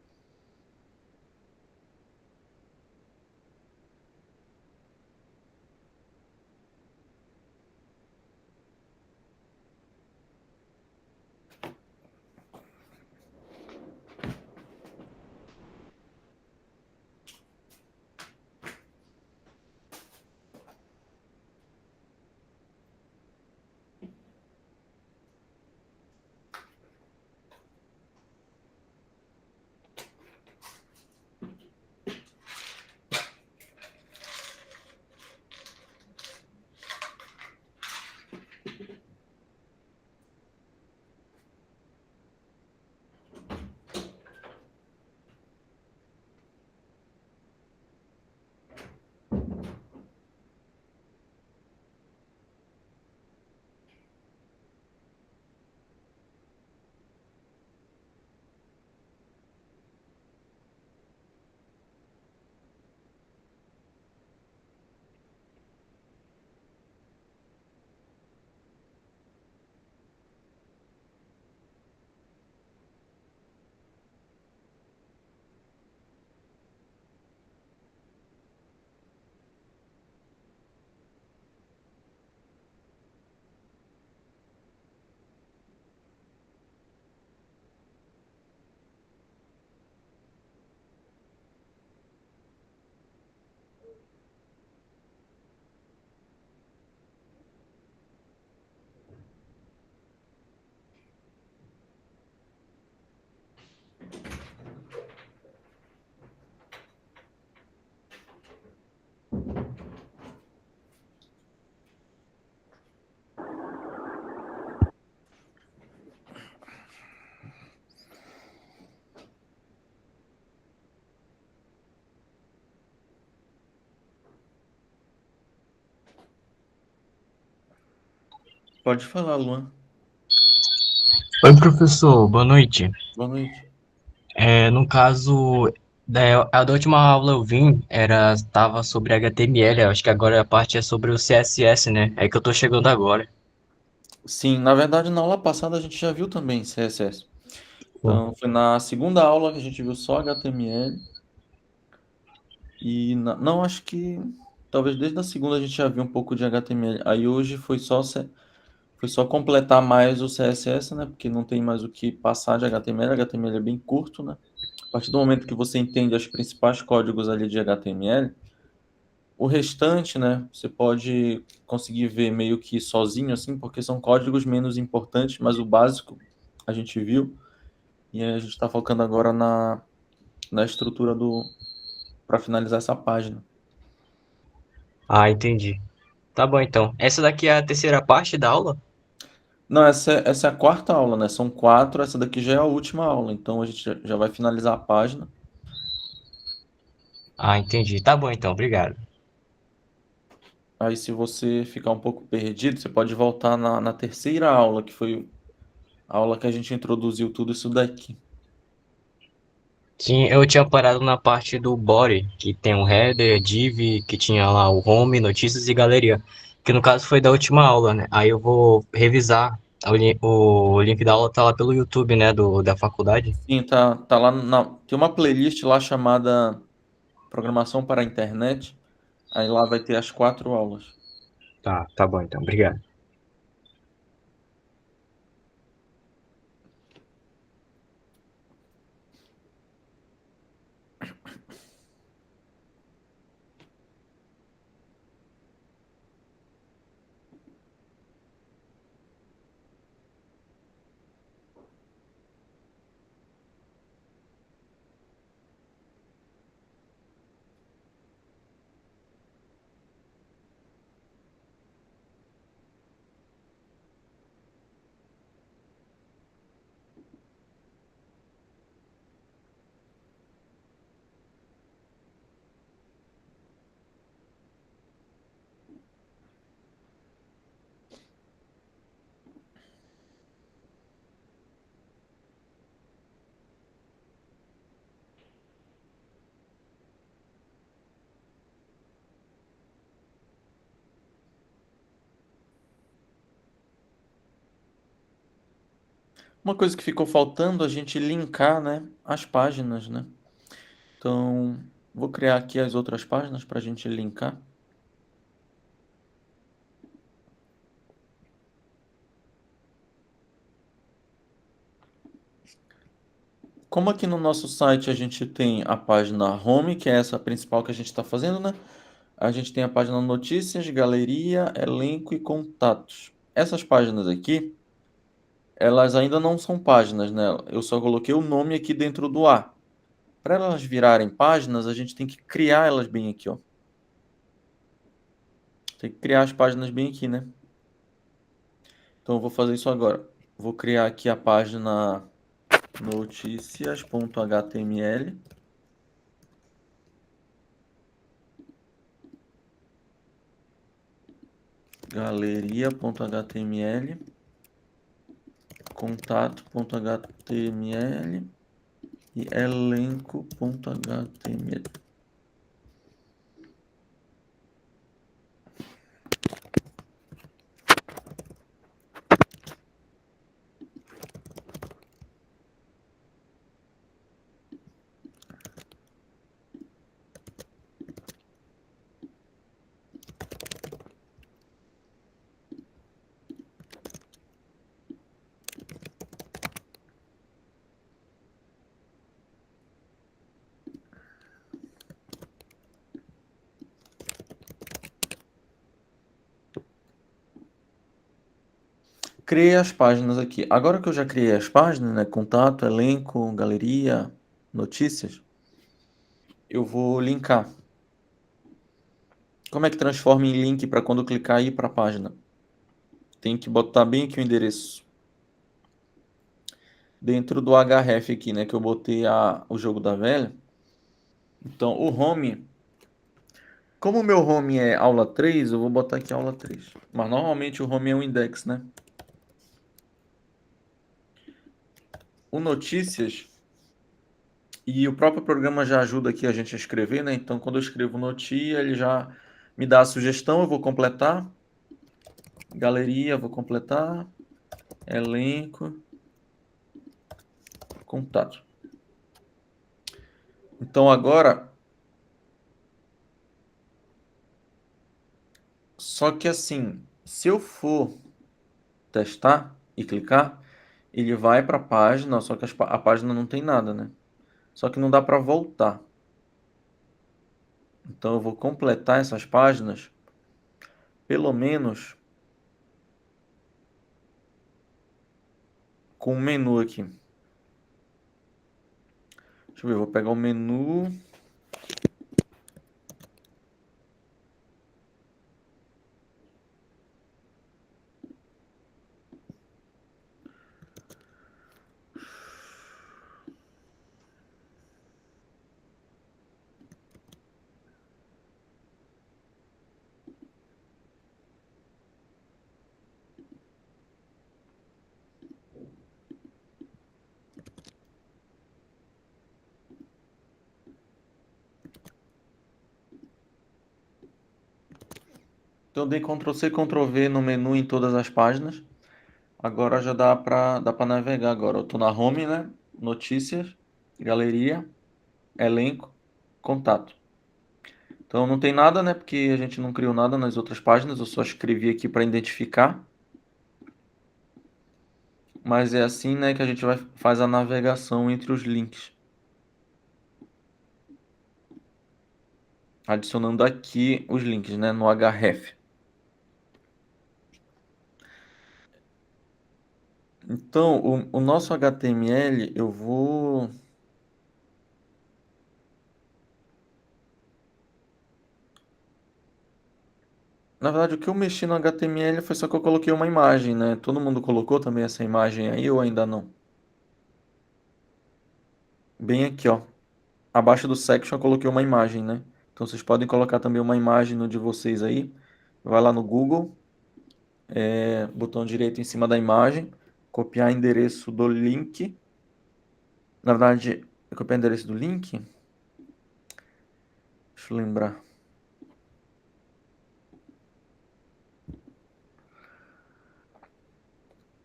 Pode falar, Luan. Oi, professor, boa noite. Boa noite. No caso, da última aula eu vim, tava sobre HTML, acho que agora a parte é sobre o CSS, né? É que eu tô chegando agora. Sim, na verdade, na aula passada a gente já viu também CSS. Pô. Então, foi na segunda aula que a gente viu só HTML. Não, acho que talvez desde a segunda a gente já viu um pouco de HTML. Aí hoje foi só completar mais o CSS, né? Porque não tem mais o que passar de HTML. HTML é bem curto, né? A partir do momento que você entende os principais códigos ali de HTML, o restante, né? Você pode conseguir ver meio que sozinho, assim, porque são códigos menos importantes, mas o básico a gente viu. E aí a gente está focando agora na estrutura para finalizar essa página. Ah, entendi. Tá bom então. Essa daqui é a terceira parte da aula? Não, essa é a quarta aula, né? São quatro, essa daqui já é a última aula, então a gente já vai finalizar a página. Ah, entendi. Tá bom então, obrigado. Aí, se você ficar um pouco perdido, você pode voltar na terceira aula, que foi a aula que a gente introduziu tudo isso daqui. Sim, eu tinha parado na parte do body, que tem o header, div, que tinha lá o home, notícias e galeria, que no caso foi da última aula, né? Aí eu vou revisar. O link da aula tá lá pelo YouTube, né, da faculdade. Sim, tá lá tem uma playlist lá chamada Programação para a Internet. Aí lá vai ter as quatro aulas. Tá bom então, obrigado. Uma coisa que ficou faltando, a gente linkar, né, as páginas, né? Então, vou criar aqui as outras páginas para a gente linkar. Como aqui no nosso site a gente tem a página Home, que é essa principal que a gente está fazendo, né? A gente tem a página Notícias, Galeria, Elenco e Contatos. Essas páginas aqui, elas ainda não são páginas, né? Eu só coloquei o nome aqui dentro do A. Para elas virarem páginas, a gente tem que criar elas bem aqui, ó. Tem que criar as páginas bem aqui, né? Então eu vou fazer isso agora. Vou criar aqui a página noticias.html, galeria.html, contato.html e elenco.html. Criei as páginas aqui. Agora que eu já criei as páginas, né? Contato, elenco, galeria, notícias, eu vou linkar. Como é que transforma em link para quando clicar e ir para a página? Tem que botar bem aqui o endereço. Dentro do href aqui, né? Que eu botei o jogo da velha. Então, o home Como o meu home é aula 3, eu vou botar aqui aula 3. Mas normalmente o home é um index, né? O notícias, e o próprio programa já ajuda aqui a gente a escrever, né? Então, quando eu escrevo notia, ele já me dá a sugestão, eu vou completar. Galeria, vou completar. Elenco. Contato. Então, agora... Só que assim, se eu for testar e clicar, ele vai para a página, só que a página não tem nada, né? Só que não dá para voltar. Então eu vou completar essas páginas, pelo menos com o menu aqui. Deixa eu ver, eu vou pegar o menu. Então eu dei Ctrl C, Ctrl V no menu em todas as páginas. Agora já dá para navegar agora. Eu tô na home, né? Notícias, galeria, elenco, contato. Então não tem nada, né? Porque a gente não criou nada nas outras páginas. Eu só escrevi aqui para identificar. Mas é assim, né, que a gente faz a navegação entre os links. Adicionando aqui os links, né, no href. Então, o nosso HTML, eu vou... Na verdade, o que eu mexi no HTML foi só que eu coloquei uma imagem, né? Todo mundo colocou também essa imagem aí ou ainda não? Bem aqui, ó. Abaixo do section eu coloquei uma imagem, né? Então vocês podem colocar também uma imagem no de vocês aí. Vai lá no Google, botão direito em cima da imagem, copiar endereço do link. Na verdade, eu copiei o endereço do link. Deixa eu lembrar.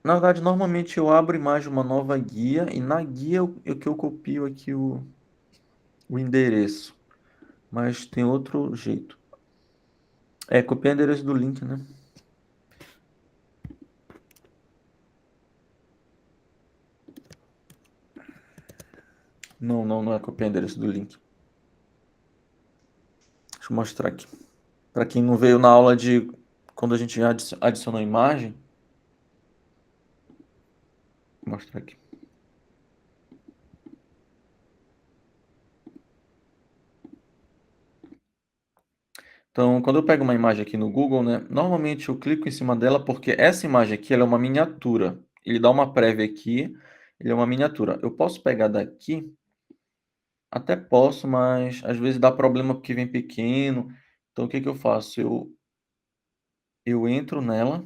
Na verdade, normalmente eu abro mais uma nova guia e na guia eu copio aqui o endereço. Mas tem outro jeito. Copiar o endereço do link, né? Não é copiar o endereço do link. Deixa eu mostrar aqui. Para quem não veio na aula de quando a gente adicionou imagem, vou mostrar aqui. Então, quando eu pego uma imagem aqui no Google, né, normalmente eu clico em cima dela porque essa imagem aqui ela é uma miniatura. Ele dá uma prévia aqui, ele é uma miniatura. Eu posso pegar daqui, até posso, mas às vezes dá problema porque vem pequeno. Então, o que que eu faço? Eu entro nela.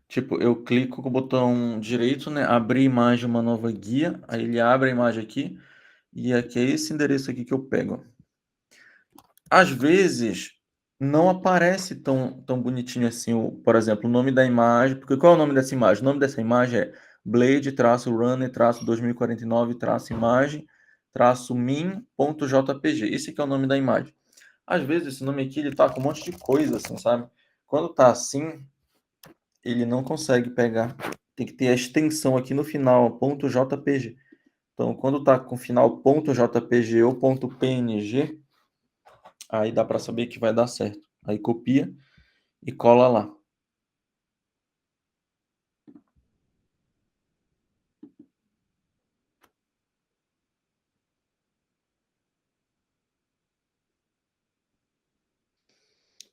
Tipo, eu clico com o botão direito, né? Abrir imagem, uma nova guia. Aí ele abre a imagem aqui. E aqui é esse endereço aqui que eu pego. Às vezes não aparece tão bonitinho assim, por exemplo, o nome da imagem. Porque qual é o nome dessa imagem? O nome dessa imagem é Blade-Runner-2049-imagem-min.jpg. Esse aqui é o nome da imagem. Às vezes esse nome aqui ele tá com um monte de coisa, assim, sabe? Quando tá assim, ele não consegue pegar. Tem que ter a extensão aqui no final, .jpg. Então, quando tá com final .jpg ou .png, aí dá para saber que vai dar certo. Aí copia e cola lá.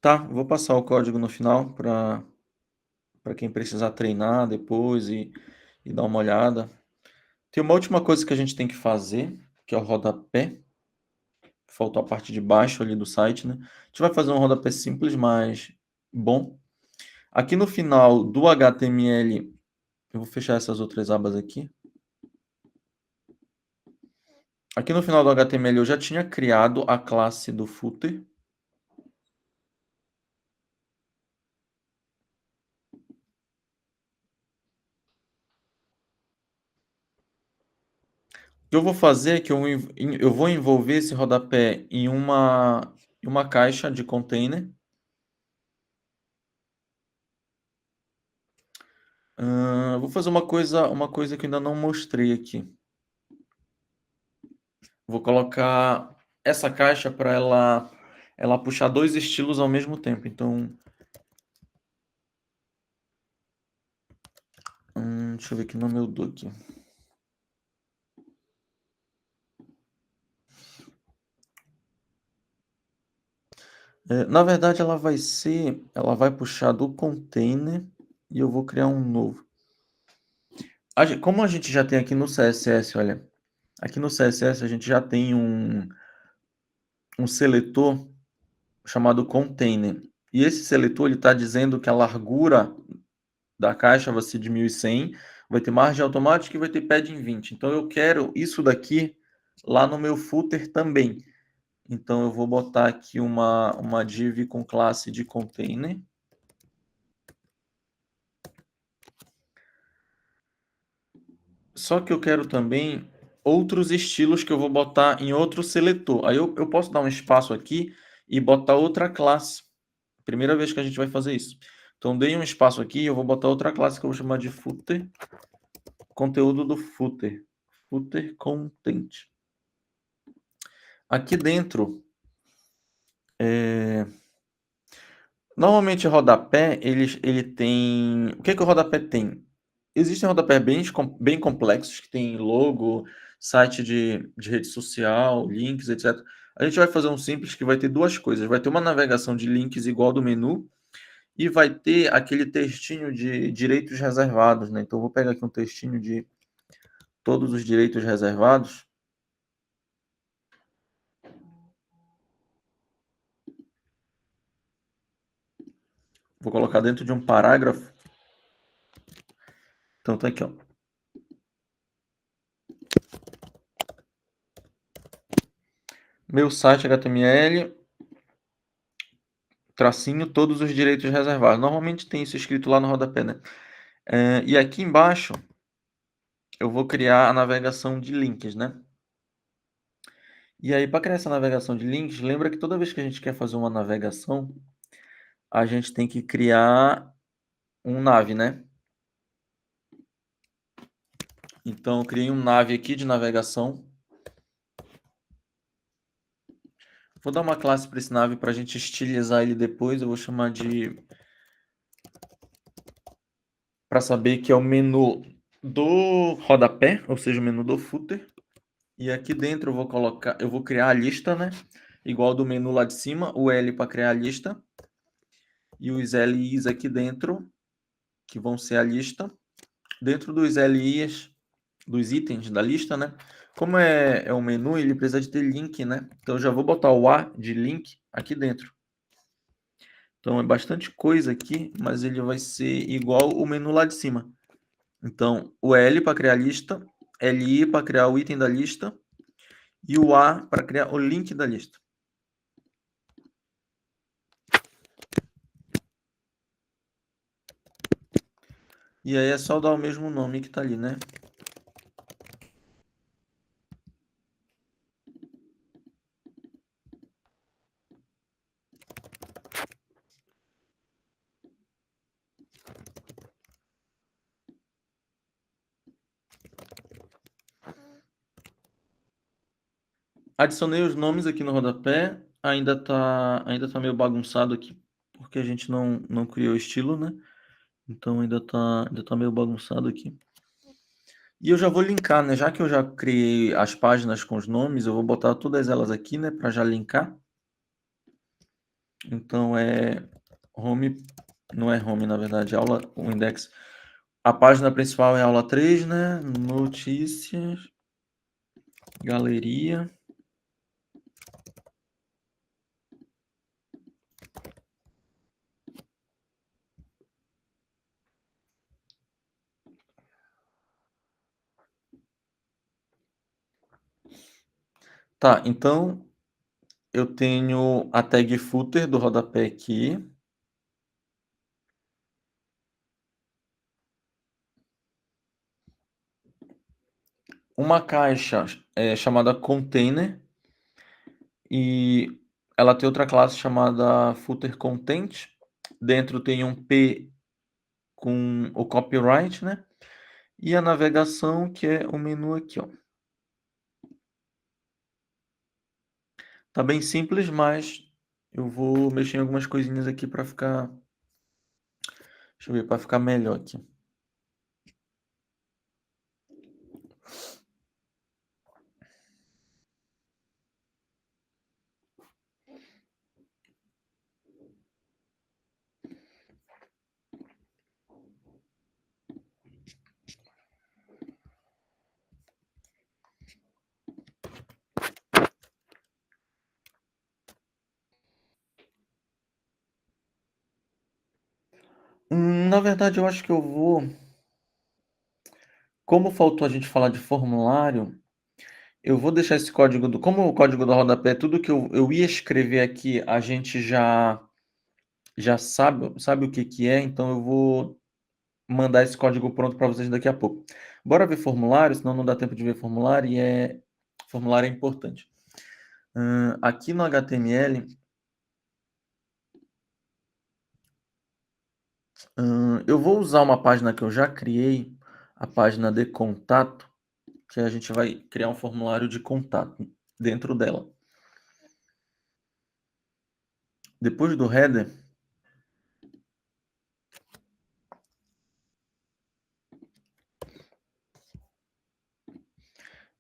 Tá, vou passar o código no final para quem precisar treinar depois e dar uma olhada. Tem uma última coisa que a gente tem que fazer, que é o rodapé. Faltou a parte de baixo ali do site, né? A gente vai fazer um rodapé simples, mas bom. Aqui no final do HTML, eu vou fechar essas outras abas aqui. Aqui no final do HTML eu já tinha criado a classe do footer. O que eu vou fazer é que eu vou envolver esse rodapé em uma caixa de container. Vou fazer uma coisa que eu ainda não mostrei aqui. Vou colocar essa caixa para ela puxar dois estilos ao mesmo tempo. Então, deixa eu ver que nome eu dou aqui. Na verdade, ela vai puxar do container e eu vou criar um novo. Como a gente já tem aqui no CSS, olha, aqui no CSS a gente já tem um seletor chamado container. E esse seletor ele está dizendo que a largura da caixa vai ser de 1100, vai ter margem automática e vai ter padding 20. Então eu quero isso daqui lá no meu footer também. Então eu vou botar aqui uma div com classe de container. Só que eu quero também outros estilos que eu vou botar em outro seletor. Aí eu posso dar um espaço aqui e botar outra classe. Primeira vez que a gente vai fazer isso. Então dei um espaço aqui e eu vou botar outra classe que eu vou chamar de footer. Conteúdo do footer. Footer content. Aqui dentro, normalmente o rodapé, ele tem... O que o rodapé tem? Existem rodapés bem complexos, que tem logo, site de rede social, links, etc. A gente vai fazer um simples que vai ter duas coisas. Vai ter uma navegação de links igual do menu e vai ter aquele textinho de direitos reservados, né? Então, eu vou pegar aqui um textinho de todos os direitos reservados. Vou colocar dentro de um parágrafo. Então, tá aqui, ó. Meu site HTML, tracinho, todos os direitos reservados. Normalmente tem isso escrito lá no rodapé, né? E aqui embaixo, eu vou criar a navegação de links, né? E aí, para criar essa navegação de links, lembra que toda vez que a gente quer fazer uma navegação, a gente tem que criar um nav, né? Então, eu criei um nav aqui de navegação. Vou dar uma classe para esse nav para a gente estilizar ele depois. Eu vou chamar de... Para saber que é o menu do rodapé, ou seja, o menu do footer. E aqui dentro eu vou criar a lista, né? Igual do menu lá de cima, o L para criar a lista. E os LIs aqui dentro, que vão ser a lista. Dentro dos LIs, dos itens da lista, né? Como é um menu, ele precisa de ter link, né? Então, eu já vou botar o A de link aqui dentro. Então, é bastante coisa aqui, mas ele vai ser igual o menu lá de cima. Então, o L para criar a lista, LI para criar o item da lista e o A para criar o link da lista. E aí é só dar o mesmo nome que está ali, né? Adicionei os nomes aqui no rodapé. Ainda tá meio bagunçado aqui, porque a gente não criou estilo, né? Então ainda tá meio bagunçado aqui. E eu já vou linkar, né? Já que eu já criei as páginas com os nomes, eu vou botar todas elas aqui, né? Para já linkar. Então é home, não é home, na verdade, aula, o index A página principal é aula 3, né? Notícias, galeria. Tá, então eu tenho a tag footer do rodapé aqui. Uma caixa chamada container e ela tem outra classe chamada footer content. Dentro tem um P com o copyright, né? E a navegação, que é o menu aqui, ó. Tá bem simples, mas eu vou mexer em algumas coisinhas aqui para ficar, deixa eu ver, para ficar melhor aqui. Na verdade, eu acho que eu vou. Como faltou a gente falar de formulário, eu vou deixar esse código do. Como o código do rodapé, tudo que eu ia escrever aqui, a gente já sabe o que que é, então eu vou mandar esse código pronto para vocês daqui a pouco. Bora ver formulário, senão não dá tempo de ver formulário e formulário é importante. Aqui no HTML, eu vou usar uma página que eu já criei, a página de contato, que a gente vai criar um formulário de contato dentro dela. Depois do header,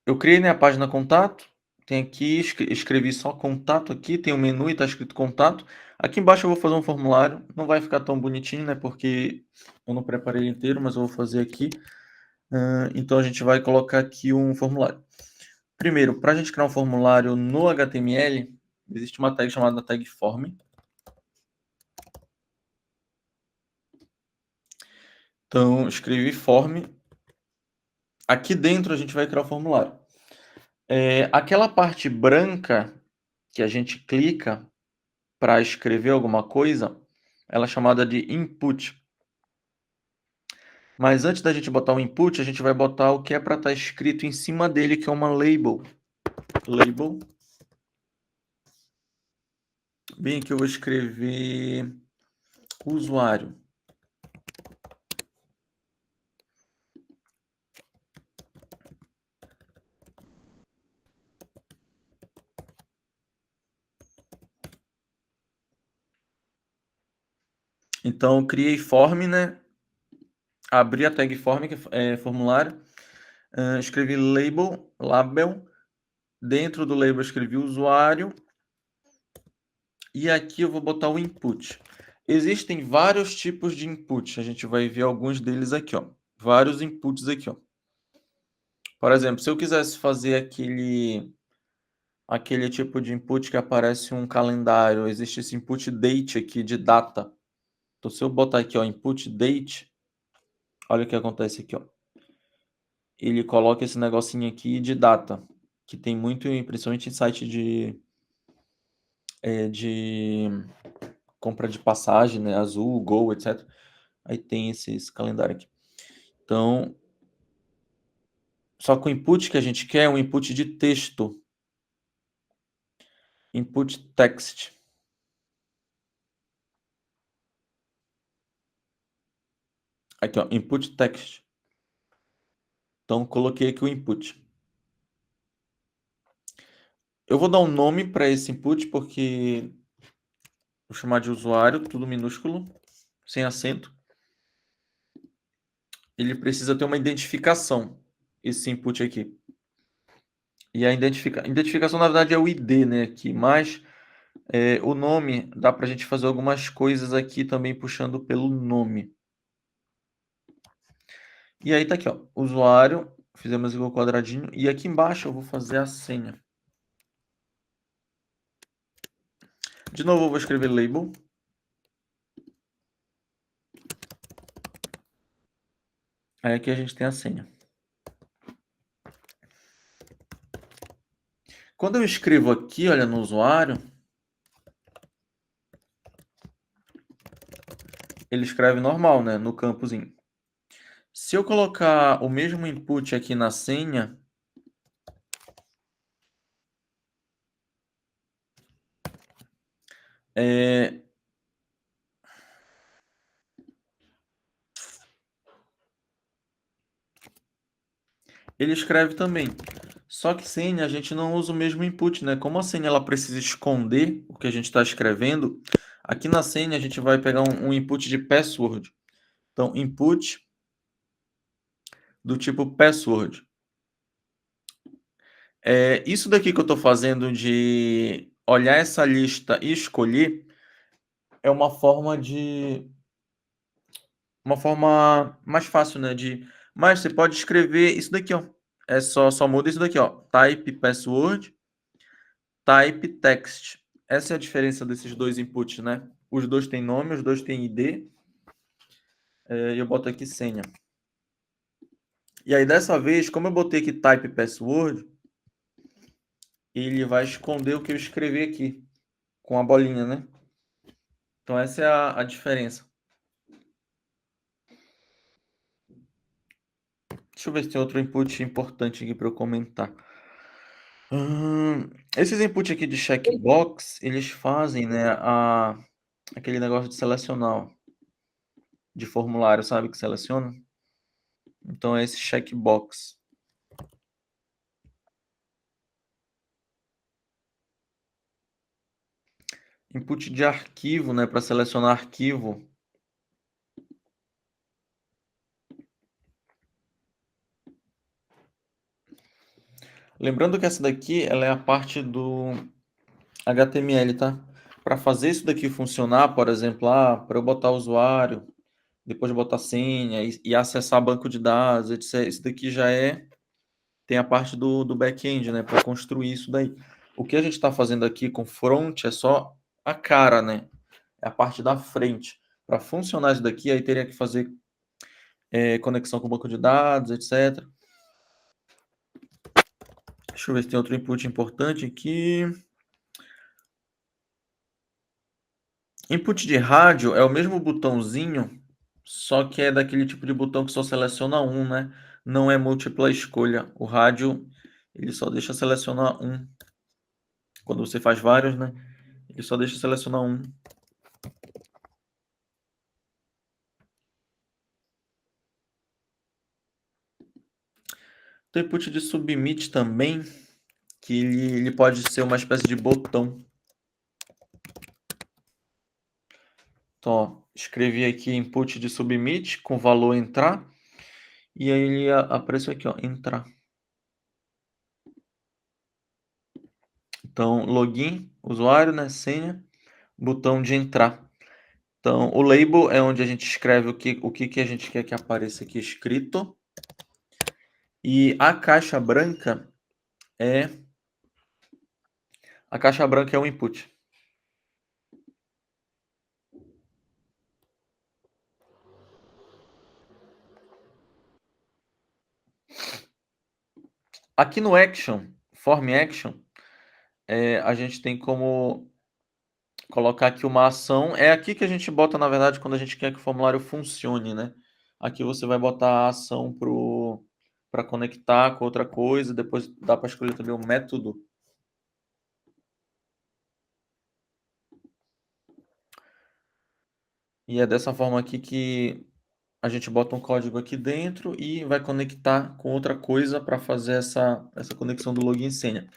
eu criei, né, a página contato, tem aqui, escrevi só contato aqui, tem um menu e está escrito contato. Aqui embaixo eu vou fazer um formulário, não vai ficar tão bonitinho, né, porque eu não preparei ele inteiro, mas eu vou fazer aqui. Então a gente vai colocar aqui um formulário. Primeiro, para a gente criar um formulário no HTML, existe uma tag chamada tag form. Então, escrevi form. Aqui dentro a gente vai criar o formulário. Aquela parte branca que a gente clica para escrever alguma coisa, ela é chamada de input. Mas antes da gente botar o input, a gente vai botar o que é para estar escrito em cima dele, que é uma label. Label. Bem, aqui eu vou escrever usuário. Então, eu criei form, né? Abri a tag form, que é formulário. Escrevi label. Dentro do label, escrevi usuário. E aqui eu vou botar o input. Existem vários tipos de input. A gente vai ver alguns deles aqui, ó. Vários inputs aqui, ó. Por exemplo, se eu quisesse fazer aquele tipo de input que aparece um calendário, existe esse input date aqui de data. Então, se eu botar aqui, ó, input date, olha o que acontece aqui, ó. Ele coloca esse negocinho aqui de data, que tem muito, principalmente em site de compra de passagem, né? Azul, Gol, etc. Aí tem esse calendário aqui. Então, só que o input que a gente quer é um input de texto. Input text. Aqui, ó, input text. Então, coloquei aqui o input. Eu vou dar um nome para esse input, porque vou chamar de usuário, tudo minúsculo, sem acento. Ele precisa ter uma identificação, esse input aqui. E a identificação, na verdade, é o ID, né? Aqui, mas o nome, dá para a gente fazer algumas coisas aqui também puxando pelo nome. E aí tá aqui, ó, usuário, fizemos igual quadradinho, e aqui embaixo eu vou fazer a senha. De novo eu vou escrever label. Aí aqui a gente tem a senha. Quando eu escrevo aqui, olha, no usuário, ele escreve normal, né, no campozinho. Se eu colocar o mesmo input aqui na senha, ele escreve também. Só que senha a gente não usa o mesmo input, né? Como a senha ela precisa esconder o que a gente está escrevendo, aqui na senha a gente vai pegar um input de password. Então, input do tipo password. Isso daqui que eu estou fazendo de olhar essa lista e escolher é uma forma mais fácil, né? Mas você pode escrever isso daqui, ó. Só muda isso daqui, ó. Type password, type text. Essa é a diferença desses dois inputs, né? Os dois têm nome, os dois têm ID. E eu boto aqui senha. E aí, dessa vez, como eu botei aqui type password, ele vai esconder o que eu escrevi aqui, com a bolinha, né? Então, essa é a diferença. Deixa eu ver se tem outro input importante aqui para eu comentar. Esses inputs aqui de checkbox, eles fazem, né, aquele negócio de selecionar, de formulário, sabe, que seleciona? Então, é esse checkbox. Input de arquivo, né, para selecionar arquivo. Lembrando que essa daqui, ela é a parte do HTML, tá? Para fazer isso daqui funcionar, por exemplo, para eu botar usuário, depois botar senha e acessar banco de dados, etc. Isso daqui tem a parte do back-end, né, para construir isso daí. O que a gente está fazendo aqui com front é só a cara, né? É a parte da frente. Para funcionar isso daqui, aí teria que fazer conexão com o banco de dados, etc. Deixa eu ver se tem outro input importante aqui. Input de rádio é o mesmo botãozinho, só que é daquele tipo de botão que só seleciona um, né? Não é múltipla escolha. O rádio, ele só deixa selecionar um. Quando você faz vários, né? Ele só deixa selecionar um. Tem input de submit também, que ele pode ser uma espécie de botão. Então, ó, escrevi aqui input de submit com valor entrar, e aí ele apareceu aqui, ó, entrar. Então, login, usuário, né, senha, botão de entrar. Então, o label é onde a gente escreve o que a gente quer que apareça aqui escrito. E a caixa branca é o input. Aqui no action, form action, a gente tem como colocar aqui uma ação. É aqui que a gente bota, na verdade, quando a gente quer que o formulário funcione, né? Aqui você vai botar a ação para conectar com outra coisa. Depois dá para escolher também o método. E é dessa forma aqui que a gente bota um código aqui dentro e vai conectar com outra coisa para fazer essa conexão do login e senha.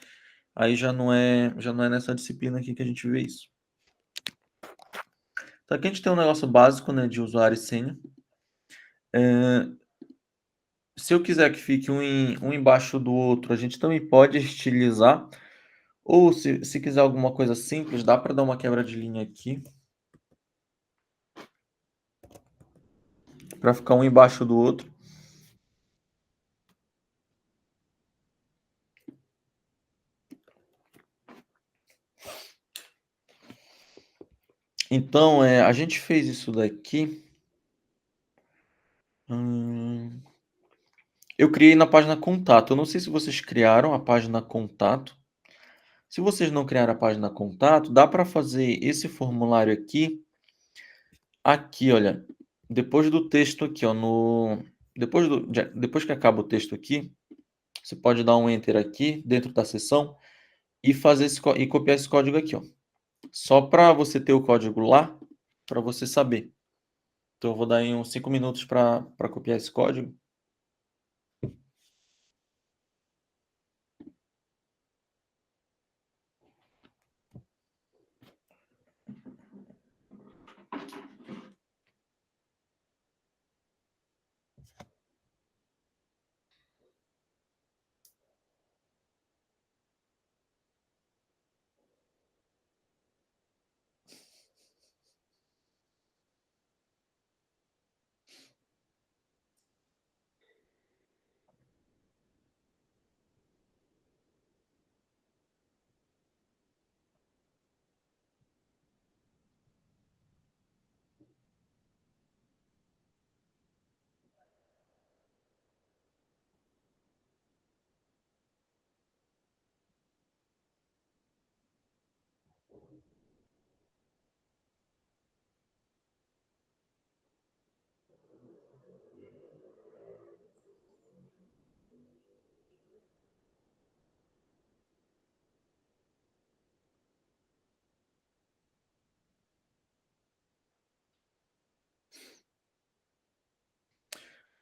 Aí já não é nessa disciplina aqui que a gente vê isso. Então aqui a gente tem um negócio básico, né, de usuário e senha. Se eu quiser que fique um embaixo do outro, a gente também pode estilizar. Ou se quiser alguma coisa simples, dá para dar uma quebra de linha aqui. Para ficar um embaixo do outro. Então, a gente fez isso daqui. Eu criei na página contato. Eu não sei se vocês criaram a página contato. Se vocês não criaram a página contato, dá para fazer esse formulário aqui, olha, depois do texto aqui, ó, depois que acaba o texto aqui, você pode dar um enter aqui dentro da seção e fazer e copiar esse código aqui, ó. Só para você ter o código lá, para você saber. Então eu vou dar aí uns 5 minutos para copiar esse código.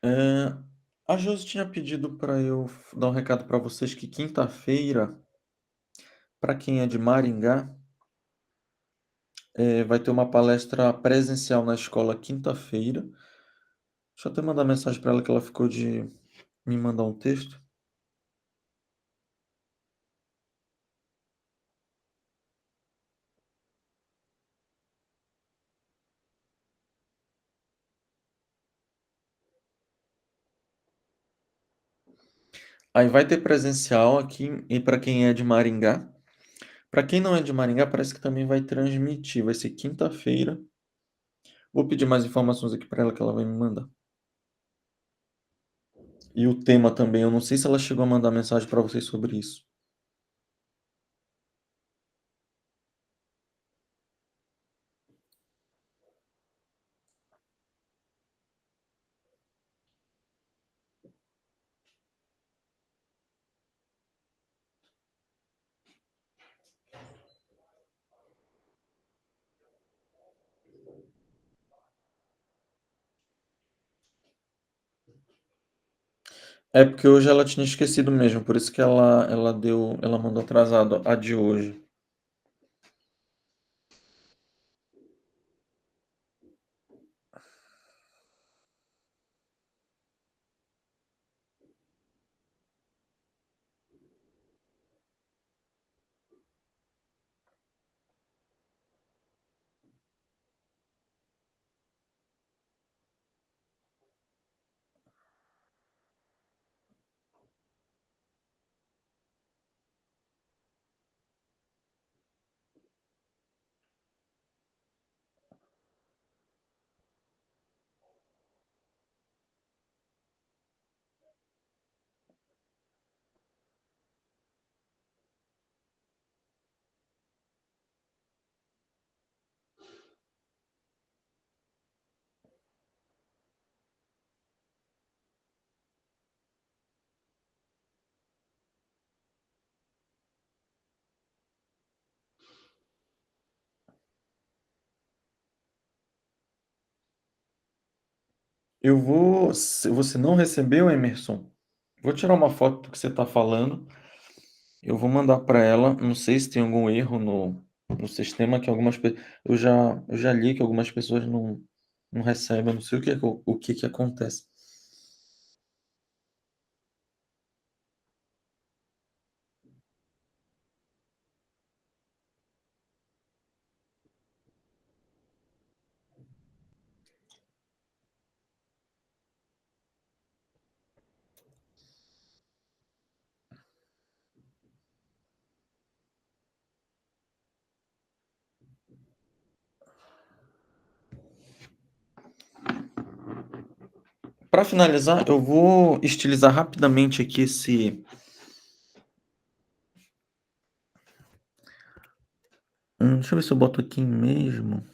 É, a Josi tinha pedido para eu dar um recado para vocês que quinta-feira, para quem é de Maringá, vai ter uma palestra presencial na escola quinta-feira. Deixa eu até mandar mensagem para ela que ela ficou de me mandar um texto. Aí vai ter presencial aqui e para quem é de Maringá. Para quem não é de Maringá, parece que também vai transmitir. Vai ser quinta-feira. Vou pedir mais informações aqui para ela que ela vai me mandar. E o tema também, eu não sei se ela chegou a mandar mensagem para vocês sobre isso. É porque hoje ela tinha esquecido mesmo, por isso que ela mandou atrasado a de hoje. Eu vou. Se você não recebeu, Emerson, vou tirar uma foto do que você está falando. Eu vou mandar para ela. Não sei se tem algum erro no sistema que algumas pessoas. Eu já li que algumas pessoas não recebem. Eu não sei o que que acontece. Para finalizar, eu vou estilizar rapidamente aqui esse... deixa eu ver se eu boto aqui mesmo.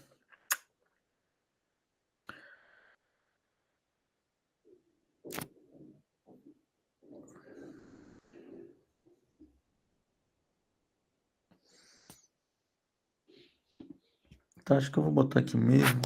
Tá, acho que eu vou botar aqui mesmo.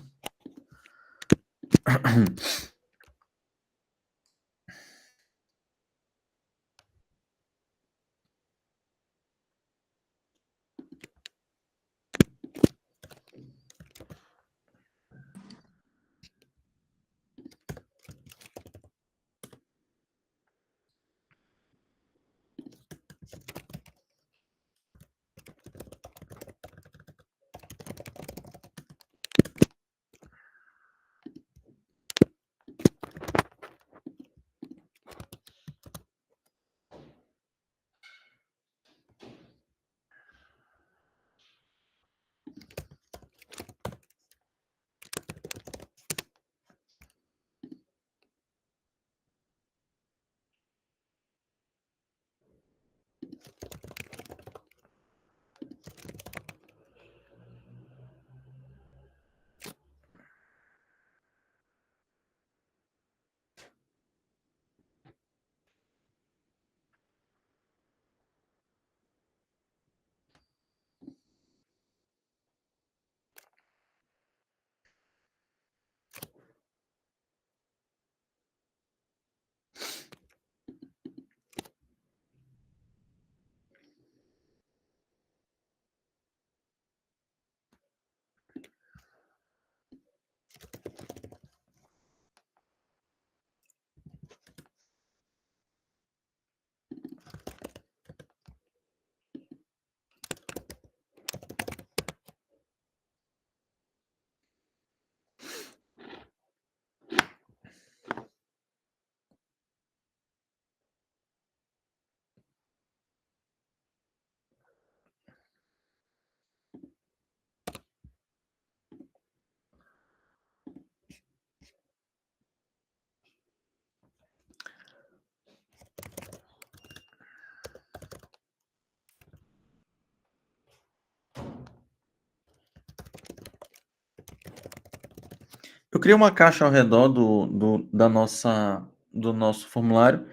Eu criei uma caixa ao redor do nosso formulário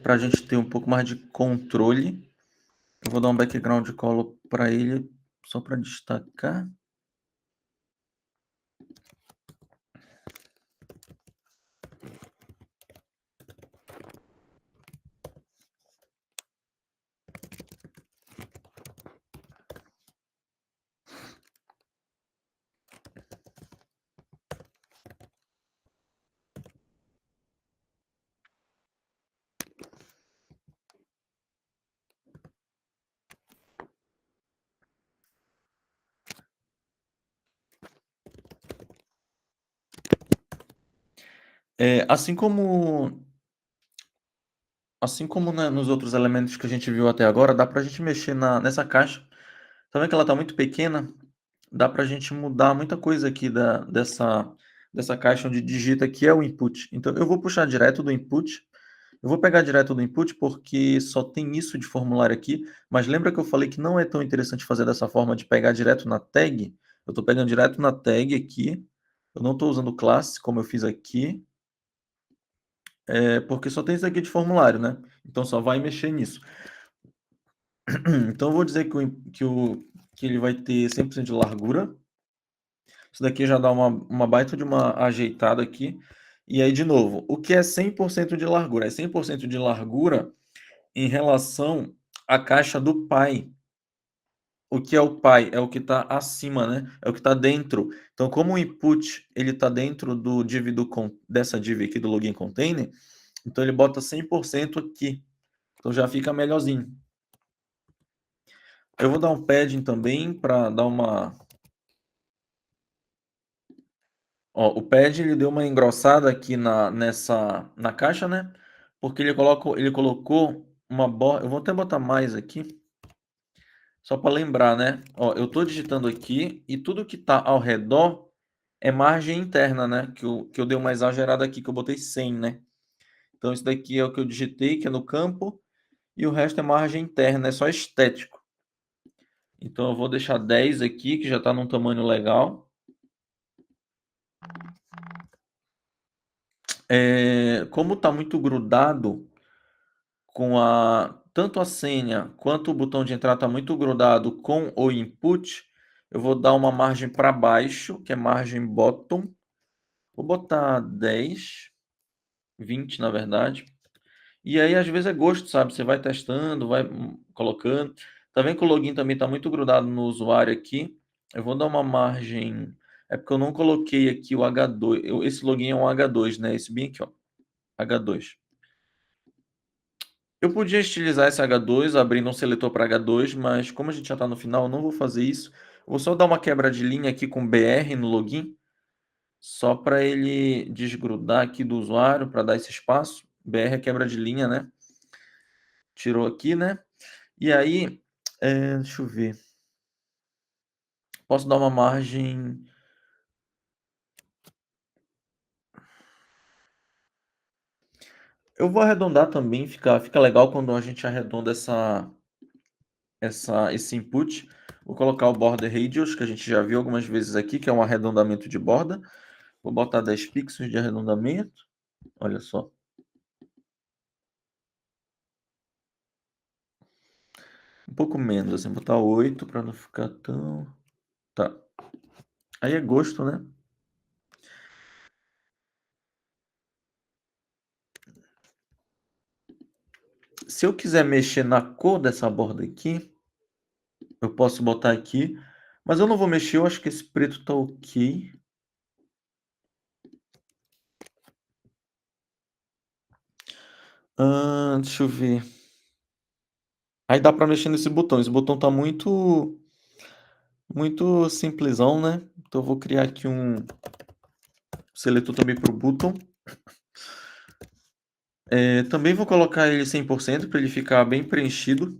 para a gente ter um pouco mais de controle. Eu vou dar um background color para ele, só para destacar. Assim como né, nos outros elementos que a gente viu até agora, dá para a gente mexer nessa caixa. Tá vendo que ela está muito pequena? Dá para a gente mudar muita coisa aqui dessa caixa onde digita aqui é o input. Então, eu vou puxar direto do input. Eu vou pegar direto do input porque só tem isso de formulário aqui. Mas lembra que eu falei que não é tão interessante fazer dessa forma de pegar direto na tag? Eu estou pegando direto na tag aqui. Eu não estou usando classe como eu fiz aqui. Porque só tem isso aqui de formulário, né? Então só vai mexer nisso. Então eu vou dizer que ele vai ter 100% de largura. Isso daqui já dá uma baita de uma ajeitada aqui. E aí, de novo, o que é 100% de largura? É 100% de largura em relação à caixa do pai. O que é o pai? É o que está acima, né? É o que está dentro. Então, como o input ele está dentro do dessa div aqui do login container, então ele bota 100% aqui. Então já fica melhorzinho. Eu vou dar um padding também para dar uma... Ó, o pad ele deu uma engrossada aqui na caixa, né? Porque ele colocou uma borda. Eu vou até botar mais aqui, só para lembrar, né? Ó, eu estou digitando aqui e tudo que está ao redor é margem interna, né? Que eu dei uma exagerada aqui, que eu botei 100, né? Então, isso daqui é o que eu digitei, que é no campo, e o resto é margem interna, é só estético. Então, eu vou deixar 10 aqui, que já está num tamanho legal. Como está muito grudado com tanto a senha quanto o botão de entrar está muito grudado com o input, eu vou dar uma margem para baixo, que é margem bottom. Vou botar 10, 20 na verdade. E aí, às vezes, é gosto, sabe? Você vai testando, vai colocando. Tá vendo que o login também está muito grudado no usuário aqui? Eu vou dar uma margem. É porque eu não coloquei aqui o H2. Esse login é um H2, né? Esse bem aqui, ó. H2. Eu podia estilizar esse H2, abrindo um seletor para H2, mas como a gente já está no final, eu não vou fazer isso. Eu vou só dar uma quebra de linha aqui com BR no login, só para ele desgrudar aqui do usuário, para dar esse espaço. BR é quebra de linha, né? Tirou aqui, né? E aí, deixa eu ver. Posso dar uma margem. Eu vou arredondar também, fica legal quando a gente arredonda esse input. Vou colocar o border radius, que a gente já viu algumas vezes aqui, que é um arredondamento de borda. Vou botar 10 pixels de arredondamento. Olha só. Um pouco menos, assim, botar 8 para não ficar tão. Tá. Aí é gosto, né? Se eu quiser mexer na cor dessa borda aqui, eu posso botar aqui. Mas eu não vou mexer, eu acho que esse preto tá ok. Deixa eu ver. Aí dá para mexer nesse botão. Esse botão tá muito simplesão, né? Então eu vou criar aqui um seletor também para o botão. Também vou colocar ele 100% para ele ficar bem preenchido.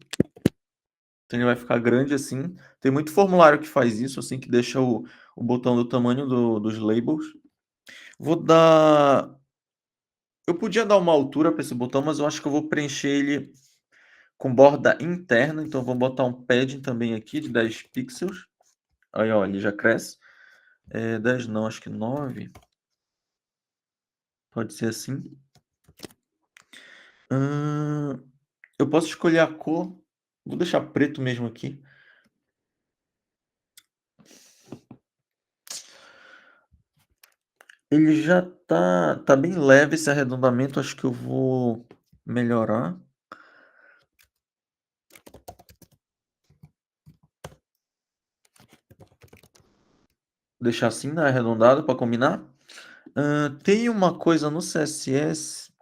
Então ele vai ficar grande assim. Tem muito formulário que faz isso, assim, que deixa o botão do tamanho dos labels. Vou dar. Eu podia dar uma altura para esse botão, mas eu acho que eu vou preencher ele com borda interna. Então eu vou botar um padding também aqui de 10 pixels. Aí, ó, ele já cresce. 10 não, acho que 9. Pode ser assim. Eu posso escolher a cor. Vou deixar preto mesmo aqui. Ele já tá bem leve esse arredondamento. Acho que eu vou melhorar. Deixar assim, né, arredondado para combinar. Tem uma coisa no CSS.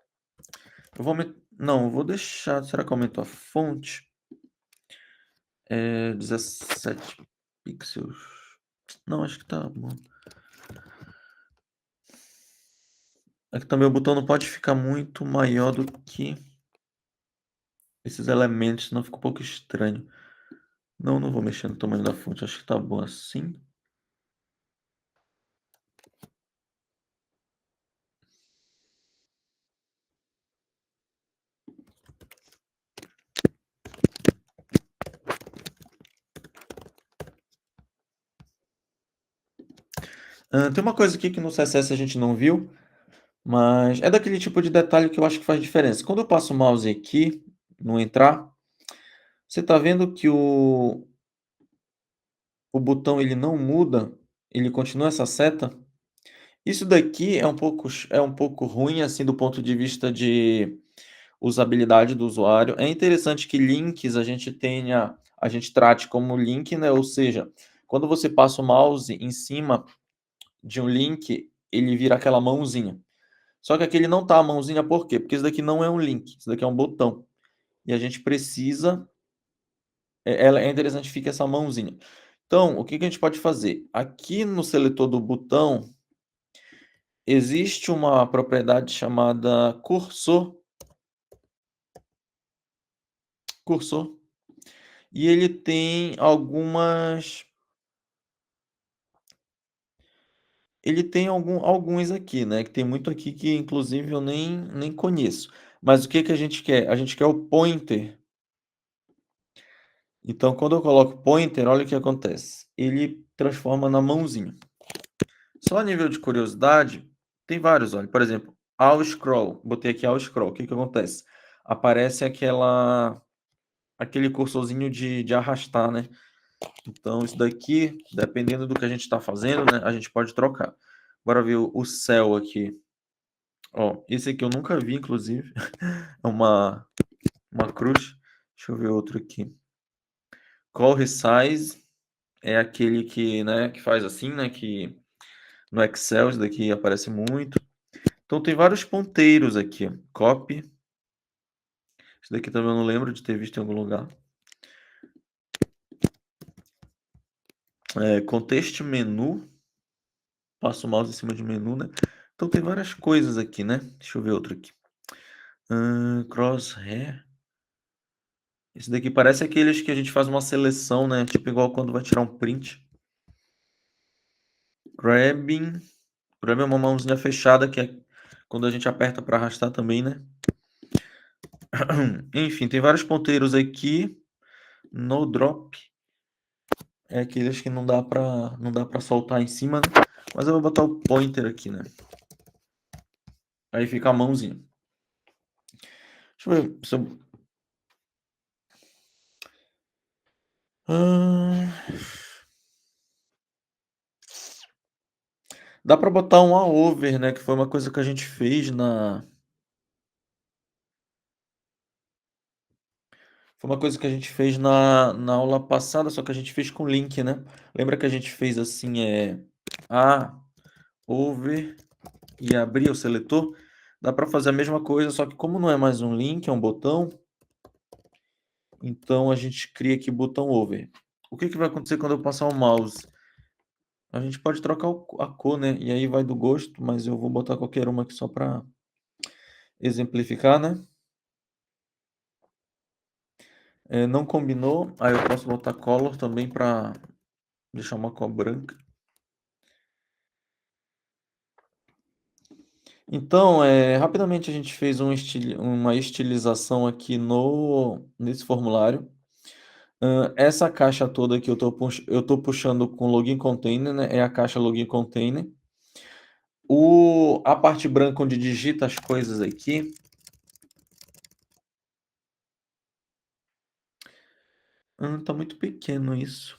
Não, eu vou deixar. Será que aumentou a fonte? 17 pixels. Não, acho que tá bom. Aqui também o botão não pode ficar muito maior do que esses elementos, senão fica um pouco estranho. Não vou mexer no tamanho da fonte, acho que tá bom assim. Tem uma coisa aqui que no CSS a gente não viu, mas é daquele tipo de detalhe que eu acho que faz diferença. Quando eu passo o mouse aqui, no entrar, você tá vendo que o botão ele não muda, ele continua essa seta. Isso daqui é um pouco ruim, assim, do ponto de vista de usabilidade do usuário. É interessante que links a gente trate como link, né? Ou seja, quando você passa o mouse em cima de um link, ele vira aquela mãozinha. Só que aqui ele não tá a mãozinha, por quê? Porque isso daqui não é um link, isso daqui é um botão. E a gente precisa. É interessante que fique essa mãozinha. Então, o que a gente pode fazer? Aqui no seletor do botão, existe uma propriedade chamada cursor. Cursor. E ele tem Ele tem alguns aqui, né? Que tem muito aqui que, inclusive, eu nem conheço. Mas o que que a gente quer? A gente quer o pointer. Então, quando eu coloco pointer, olha o que acontece. Ele transforma na mãozinha. Só a nível de curiosidade, tem vários, olha. Por exemplo, ao scroll. Botei aqui ao scroll. O que que acontece? Aparece aquele cursorzinho de arrastar, né? Então, isso daqui, dependendo do que a gente está fazendo, né? A gente pode trocar. Bora ver o céu aqui. Ó, esse aqui eu nunca vi, inclusive. É uma cruz. Deixa eu ver outro aqui. Call resize é aquele que, né, que faz assim, né? Que no Excel isso daqui aparece muito. Então tem vários ponteiros aqui. Ó. Copy. Isso daqui também eu não lembro de ter visto em algum lugar. Contexto menu. Passo o mouse em cima de menu, né? Então tem várias coisas aqui, né? Deixa eu ver outro aqui. Crosshair. Esse daqui parece aqueles que a gente faz uma seleção, né? Tipo igual quando vai tirar um print. Grabbing. Grab é uma mãozinha fechada que é quando a gente aperta para arrastar também, né? Enfim, tem vários ponteiros aqui. No drop. É aqueles que não dá para soltar em cima, né? Mas eu vou botar o pointer aqui, né? Aí fica a mãozinha. Deixa eu ver se eu... Dá para botar um over, né? Que foi uma coisa que a gente fez Foi uma coisa que a gente fez na aula passada, só que a gente fez com link, né? Lembra que a gente fez assim, over e abrir o seletor? Dá para fazer a mesma coisa, só que como não é mais um link, é um botão, então a gente cria aqui botão over. O que que vai acontecer quando eu passar o mouse? A gente pode trocar a cor, né? E aí vai do gosto, mas eu vou botar qualquer uma aqui só para exemplificar, né? Não combinou, aí eu posso botar color também para deixar uma cor branca. Então, rapidamente a gente fez uma estilização aqui nesse formulário. Essa caixa toda que eu tô puxando com login container, né? É a caixa login container. A parte branca onde digita as coisas aqui. Tá muito pequeno isso.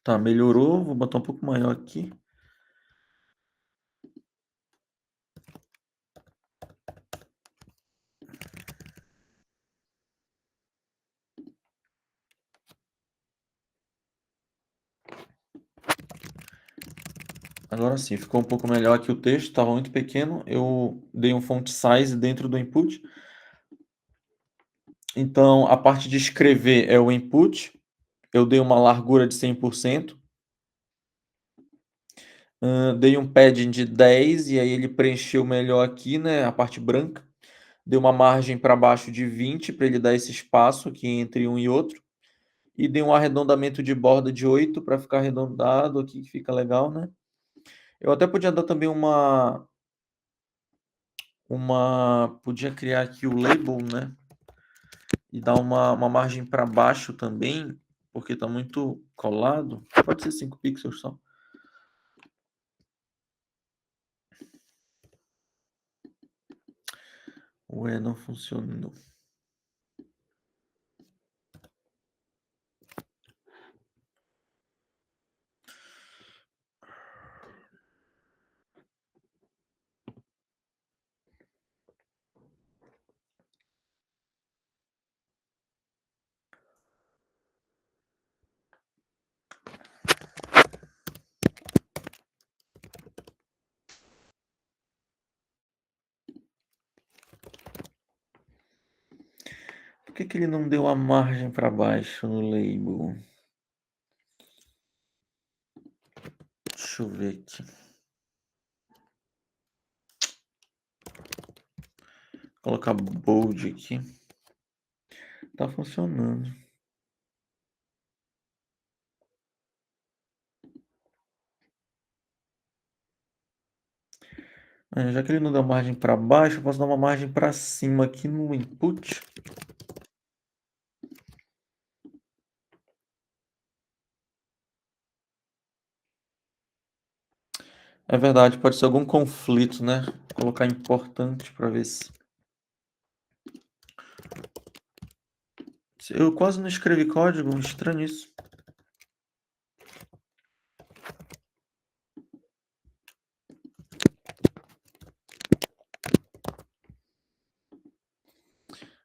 Tá, melhorou. Vou botar um pouco maior aqui. Agora sim, ficou um pouco melhor aqui o texto, estava muito pequeno. Eu dei um font size dentro do input. Então, a parte de escrever é o input. Eu dei uma largura de 100%. Dei um padding de 10 e aí ele preencheu melhor aqui, né, a parte branca. Dei uma margem para baixo de 20 para ele dar esse espaço aqui entre um e outro. E dei um arredondamento de borda de 8 para ficar arredondado aqui, que fica legal, né? Eu até podia dar também podia criar aqui o label, né? E dar uma margem para baixo também, porque está muito colado. Pode ser 5 pixels só. Ué, não funcionou. Por que que ele não deu a margem para baixo no label? Deixa eu ver aqui. Vou colocar bold aqui. Tá funcionando. Já que ele não deu margem para baixo, eu posso dar uma margem para cima aqui no input. É verdade, pode ser algum conflito, né? Vou colocar importante para ver se... Eu quase não escrevi código, estranho isso.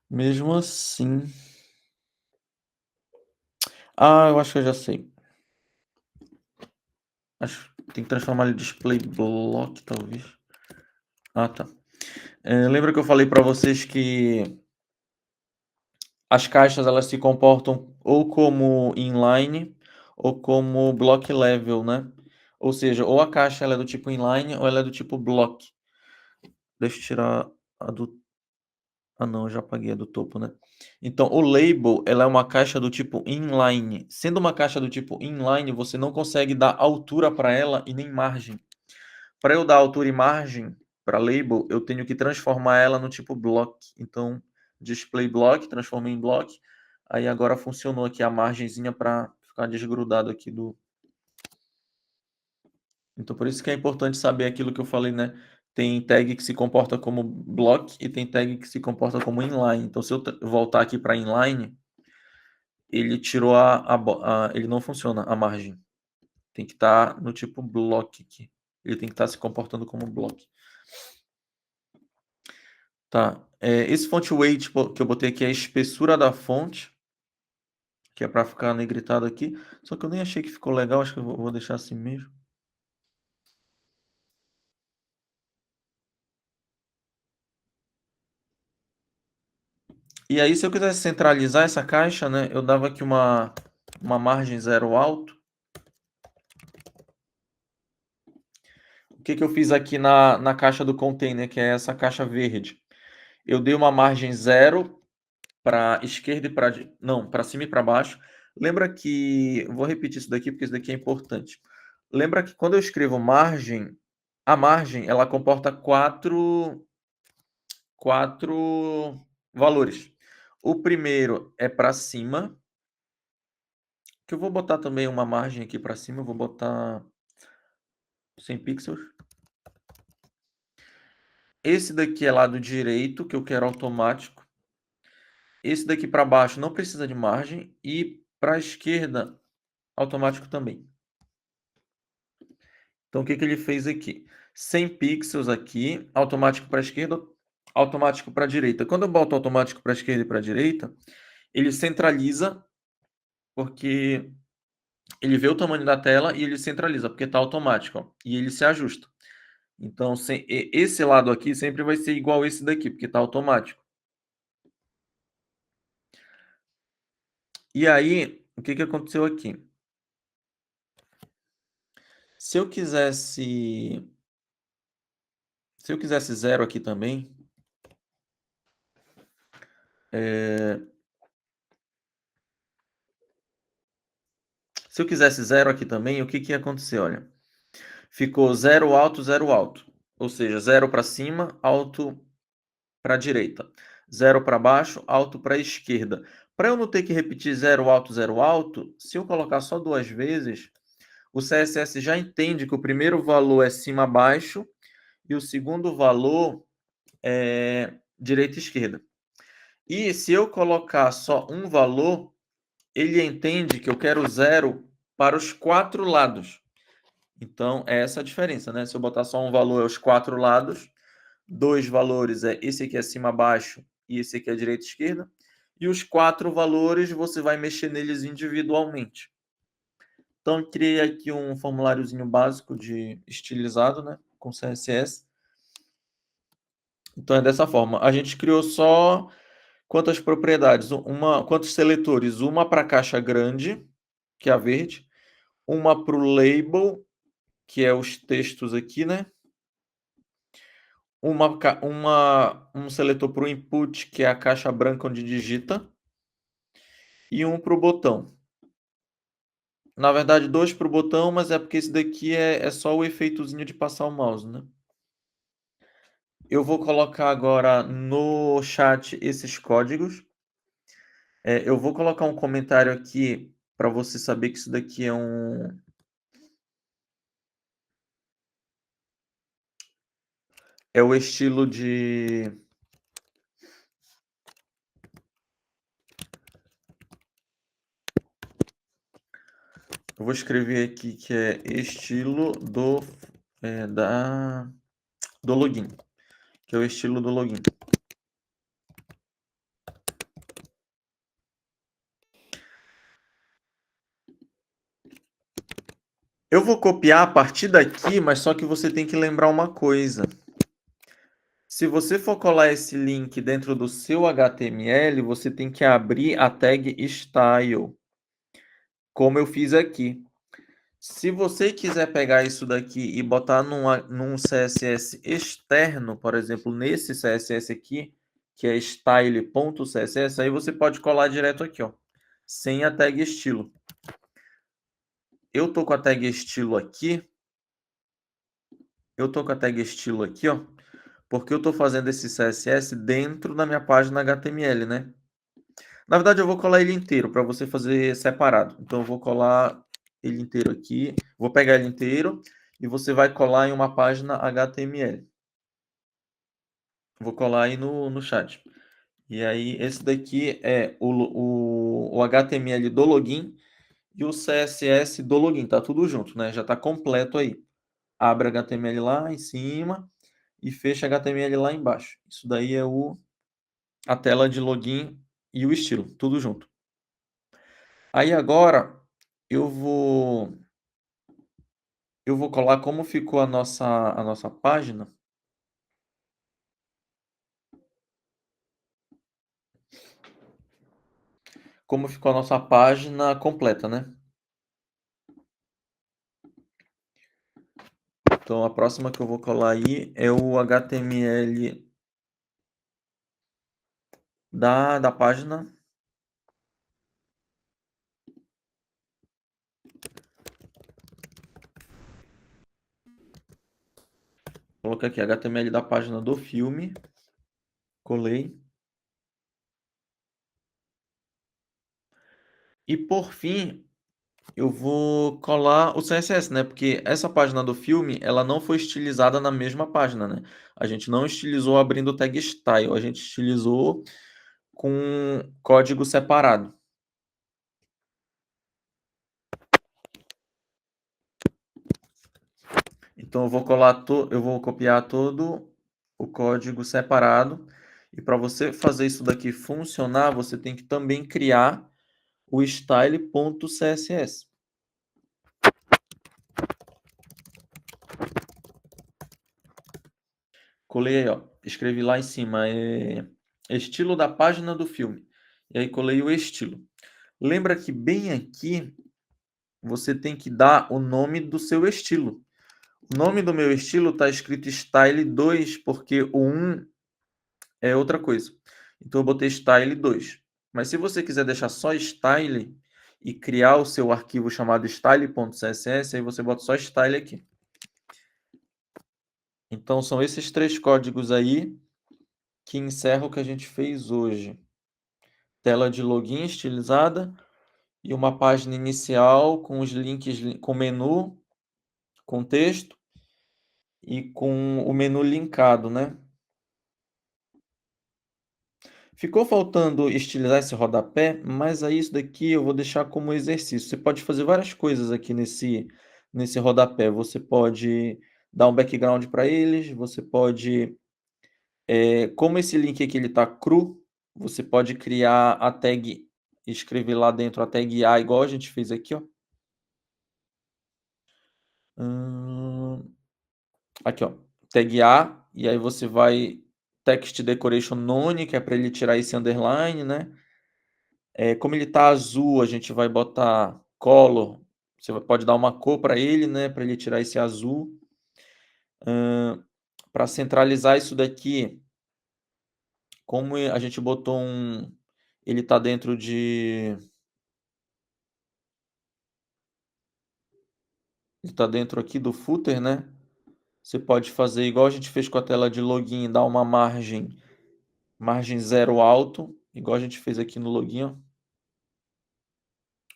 Mesmo assim... eu acho que eu já sei. Acho que tem que transformar ele em display block, talvez. Tá. Lembra que eu falei para vocês que as caixas elas se comportam ou como inline ou como block level, né? Ou seja, ou a caixa ela é do tipo inline ou ela é do tipo block. Deixa eu tirar a do... não, eu já apaguei a do topo, né? Então, o label ela é uma caixa do tipo inline. Sendo uma caixa do tipo inline, você não consegue dar altura para ela e nem margem. Para eu dar altura e margem para label, eu tenho que transformar ela no tipo block. Então, display block, transformei em block. Aí agora funcionou aqui a margenzinha para ficar desgrudado aqui do... Então, por isso que é importante saber aquilo que eu falei, né? Tem tag que se comporta como block e tem tag que se comporta como inline. Então, se eu voltar aqui para inline, ele tirou ele não funciona, a margem. Tem que estar no tipo block aqui. Ele tem que estar se comportando como block. Tá. Esse font weight que eu botei aqui é a espessura da fonte, que é para ficar negritado aqui. Só que eu nem achei que ficou legal, acho que eu vou deixar assim mesmo. E aí, se eu quisesse centralizar essa caixa, né, eu dava aqui uma margem zero alto. O que eu fiz aqui na caixa do container, que é essa caixa verde? Eu dei uma margem zero para esquerda e para cima e para baixo. Lembra que... Vou repetir isso daqui porque isso daqui é importante. Lembra que quando eu escrevo margem, a margem ela comporta quatro valores. O primeiro é para cima, que eu vou botar também uma margem aqui para cima, eu vou botar 100 pixels. Esse daqui é lado direito, que eu quero automático. Esse daqui para baixo não precisa de margem e para a esquerda automático também. Então o que ele fez aqui? 100 pixels aqui, automático para a esquerda, automático para a direita. Quando eu boto automático para a esquerda e para a direita, ele centraliza, porque ele vê o tamanho da tela e ele centraliza, porque está automático, ó, e ele se ajusta. Então, esse lado aqui sempre vai ser igual esse daqui, porque está automático. E aí, o que aconteceu aqui? Se eu quisesse zero aqui também, se eu quisesse zero aqui também, o que ia acontecer? Olha, ficou zero alto, zero alto. Ou seja, zero para cima, alto para a direita. Zero para baixo, alto para a esquerda. Para eu não ter que repetir zero alto, se eu colocar só duas vezes, o CSS já entende que o primeiro valor é cima, baixo e o segundo valor é direita e esquerda. E se eu colocar só um valor, ele entende que eu quero zero para os quatro lados. Então, é essa a diferença, né? Se eu botar só um valor aos quatro lados, dois valores esse aqui é cima, baixo e esse aqui é direita e esquerda. E os quatro valores você vai mexer neles individualmente. Então, eu criei aqui um formuláriozinho básico de estilizado, né? Com CSS. Então, é dessa forma. A gente criou só quantas propriedades? Quantos seletores? Uma para a caixa grande, que é a verde. Uma para o label, que é os textos aqui, né? Um seletor para o input, que é a caixa branca onde digita. e um para o botão. Na verdade, 2 para o botão, mas é porque esse daqui é só o efeitozinho de passar o mouse, né? Eu vou colocar agora no chat esses códigos. Eu vou colocar um comentário aqui para você saber que isso daqui é o estilo de... Eu vou escrever aqui que é estilo do login, que é o estilo do login. Eu vou copiar a partir daqui, mas só que você tem que lembrar uma coisa. Se você for colar esse link dentro do seu HTML, você tem que abrir a tag style, como eu fiz aqui. Se você quiser pegar isso daqui e botar num CSS externo, por exemplo, nesse CSS aqui, que é style.css, aí você pode colar direto aqui, ó, sem a tag estilo. Eu tô com a tag estilo aqui. Ó, porque eu tô fazendo esse CSS dentro da minha página HTML, né? Na verdade, eu vou colar ele inteiro para você fazer separado. Então, eu vou colar ele inteiro aqui. Vou pegar ele inteiro e você vai colar em uma página HTML. Vou colar aí no chat. E aí, esse daqui é o HTML do login e o CSS do login. Tá tudo junto, né? Já tá completo aí. Abre HTML lá em cima e fecha HTML lá embaixo. Isso daí é a tela de login e o estilo, tudo junto. Aí agora eu vou colar como ficou a nossa página. Como ficou a nossa página completa, né? Então a próxima que eu vou colar aí é o HTML da página. Vou colocar aqui HTML da página do filme. Colei. E por fim, eu vou colar o CSS, né? Porque essa página do filme, ela não foi estilizada na mesma página, né? A gente não estilizou abrindo o tag style, a gente estilizou com código separado. Então eu vou copiar todo o código separado. E para você fazer isso daqui funcionar, você tem que também criar o style.css. Colei aí, ó. Escrevi lá em cima, estilo da página do filme. E aí colei o estilo. Lembra que bem aqui você tem que dar o nome do seu estilo. O nome do meu estilo está escrito Style 2, porque o 1 é outra coisa. Então eu botei Style 2. Mas se você quiser deixar só Style e criar o seu arquivo chamado style.css, aí você bota só Style aqui. Então são esses 3 códigos aí que encerram o que a gente fez hoje. Tela de login estilizada e uma página inicial com os links, com menu, com texto e com o menu linkado, né? Ficou faltando estilizar esse rodapé, mas aí isso daqui eu vou deixar como exercício. Você pode fazer várias coisas aqui nesse rodapé. Você pode dar um background para eles, você pode... como esse link aqui ele está cru, você pode criar a tag, escrever lá dentro a tag A, igual a gente fez aqui, ó. Aqui, ó, tag A, e aí você vai text decoration none, que é para ele tirar esse underline, né? Como ele tá azul, a gente vai botar color. Você pode dar uma cor para ele, né? Para ele tirar esse azul. Para centralizar isso daqui, como a gente botou ele tá dentro de está dentro aqui do footer, né? Você pode fazer igual a gente fez com a tela de login, dar uma margem 0 alto, igual a gente fez aqui no login, ó.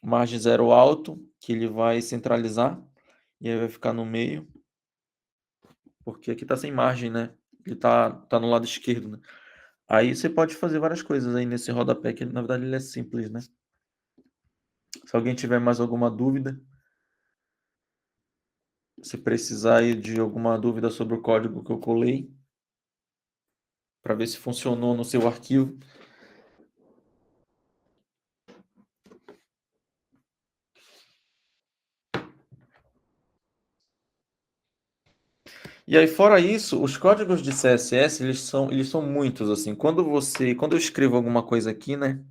Margem 0 alto, que ele vai centralizar, e aí vai ficar no meio, porque aqui tá sem margem, né? Ele tá no lado esquerdo, né? Aí você pode fazer várias coisas aí nesse rodapé, que na verdade ele é simples, né? Se alguém tiver mais alguma dúvida, se precisar aí de alguma dúvida sobre o código que eu colei, para ver se funcionou no seu arquivo. E aí, fora isso, os códigos de CSS, eles são muitos, assim. Quando eu escrevo alguma coisa aqui, né?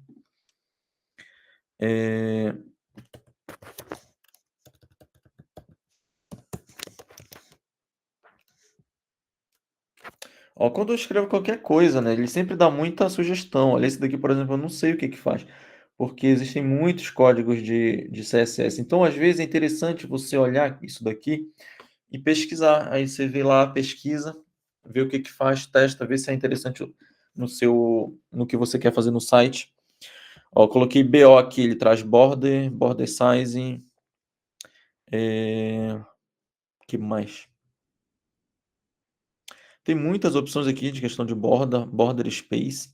Ó, quando eu escrevo qualquer coisa, né? Ele sempre dá muita sugestão. Olha, esse daqui, por exemplo, eu não sei o que que faz, porque existem muitos códigos de CSS. Então, às vezes, é interessante você olhar isso daqui e pesquisar. Aí você vê lá, pesquisa, vê o que que faz, testa, vê se é interessante no que você quer fazer no site. Ó, eu coloquei BO aqui, ele traz border size, que mais? Tem muitas opções aqui de questão de border space.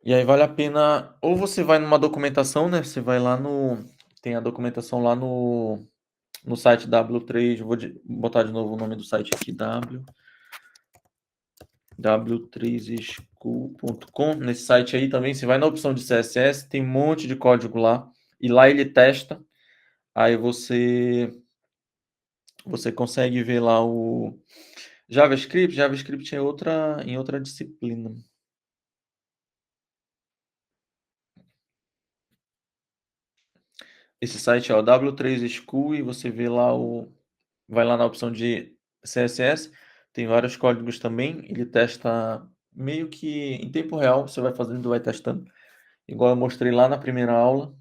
E aí vale a pena, ou você vai numa documentação, né? Você vai lá tem a documentação lá no site W3, vou botar de novo o nome do site aqui, w3school.com. Nesse site aí também, você vai na opção de CSS, tem um monte de código lá, e lá ele testa, aí você consegue ver lá o JavaScript é em outra disciplina. Esse site é o W3School e você vê lá vai lá na opção de CSS, tem vários códigos também, ele testa meio que em tempo real, você vai fazendo, vai testando. Igual eu mostrei lá na primeira aula,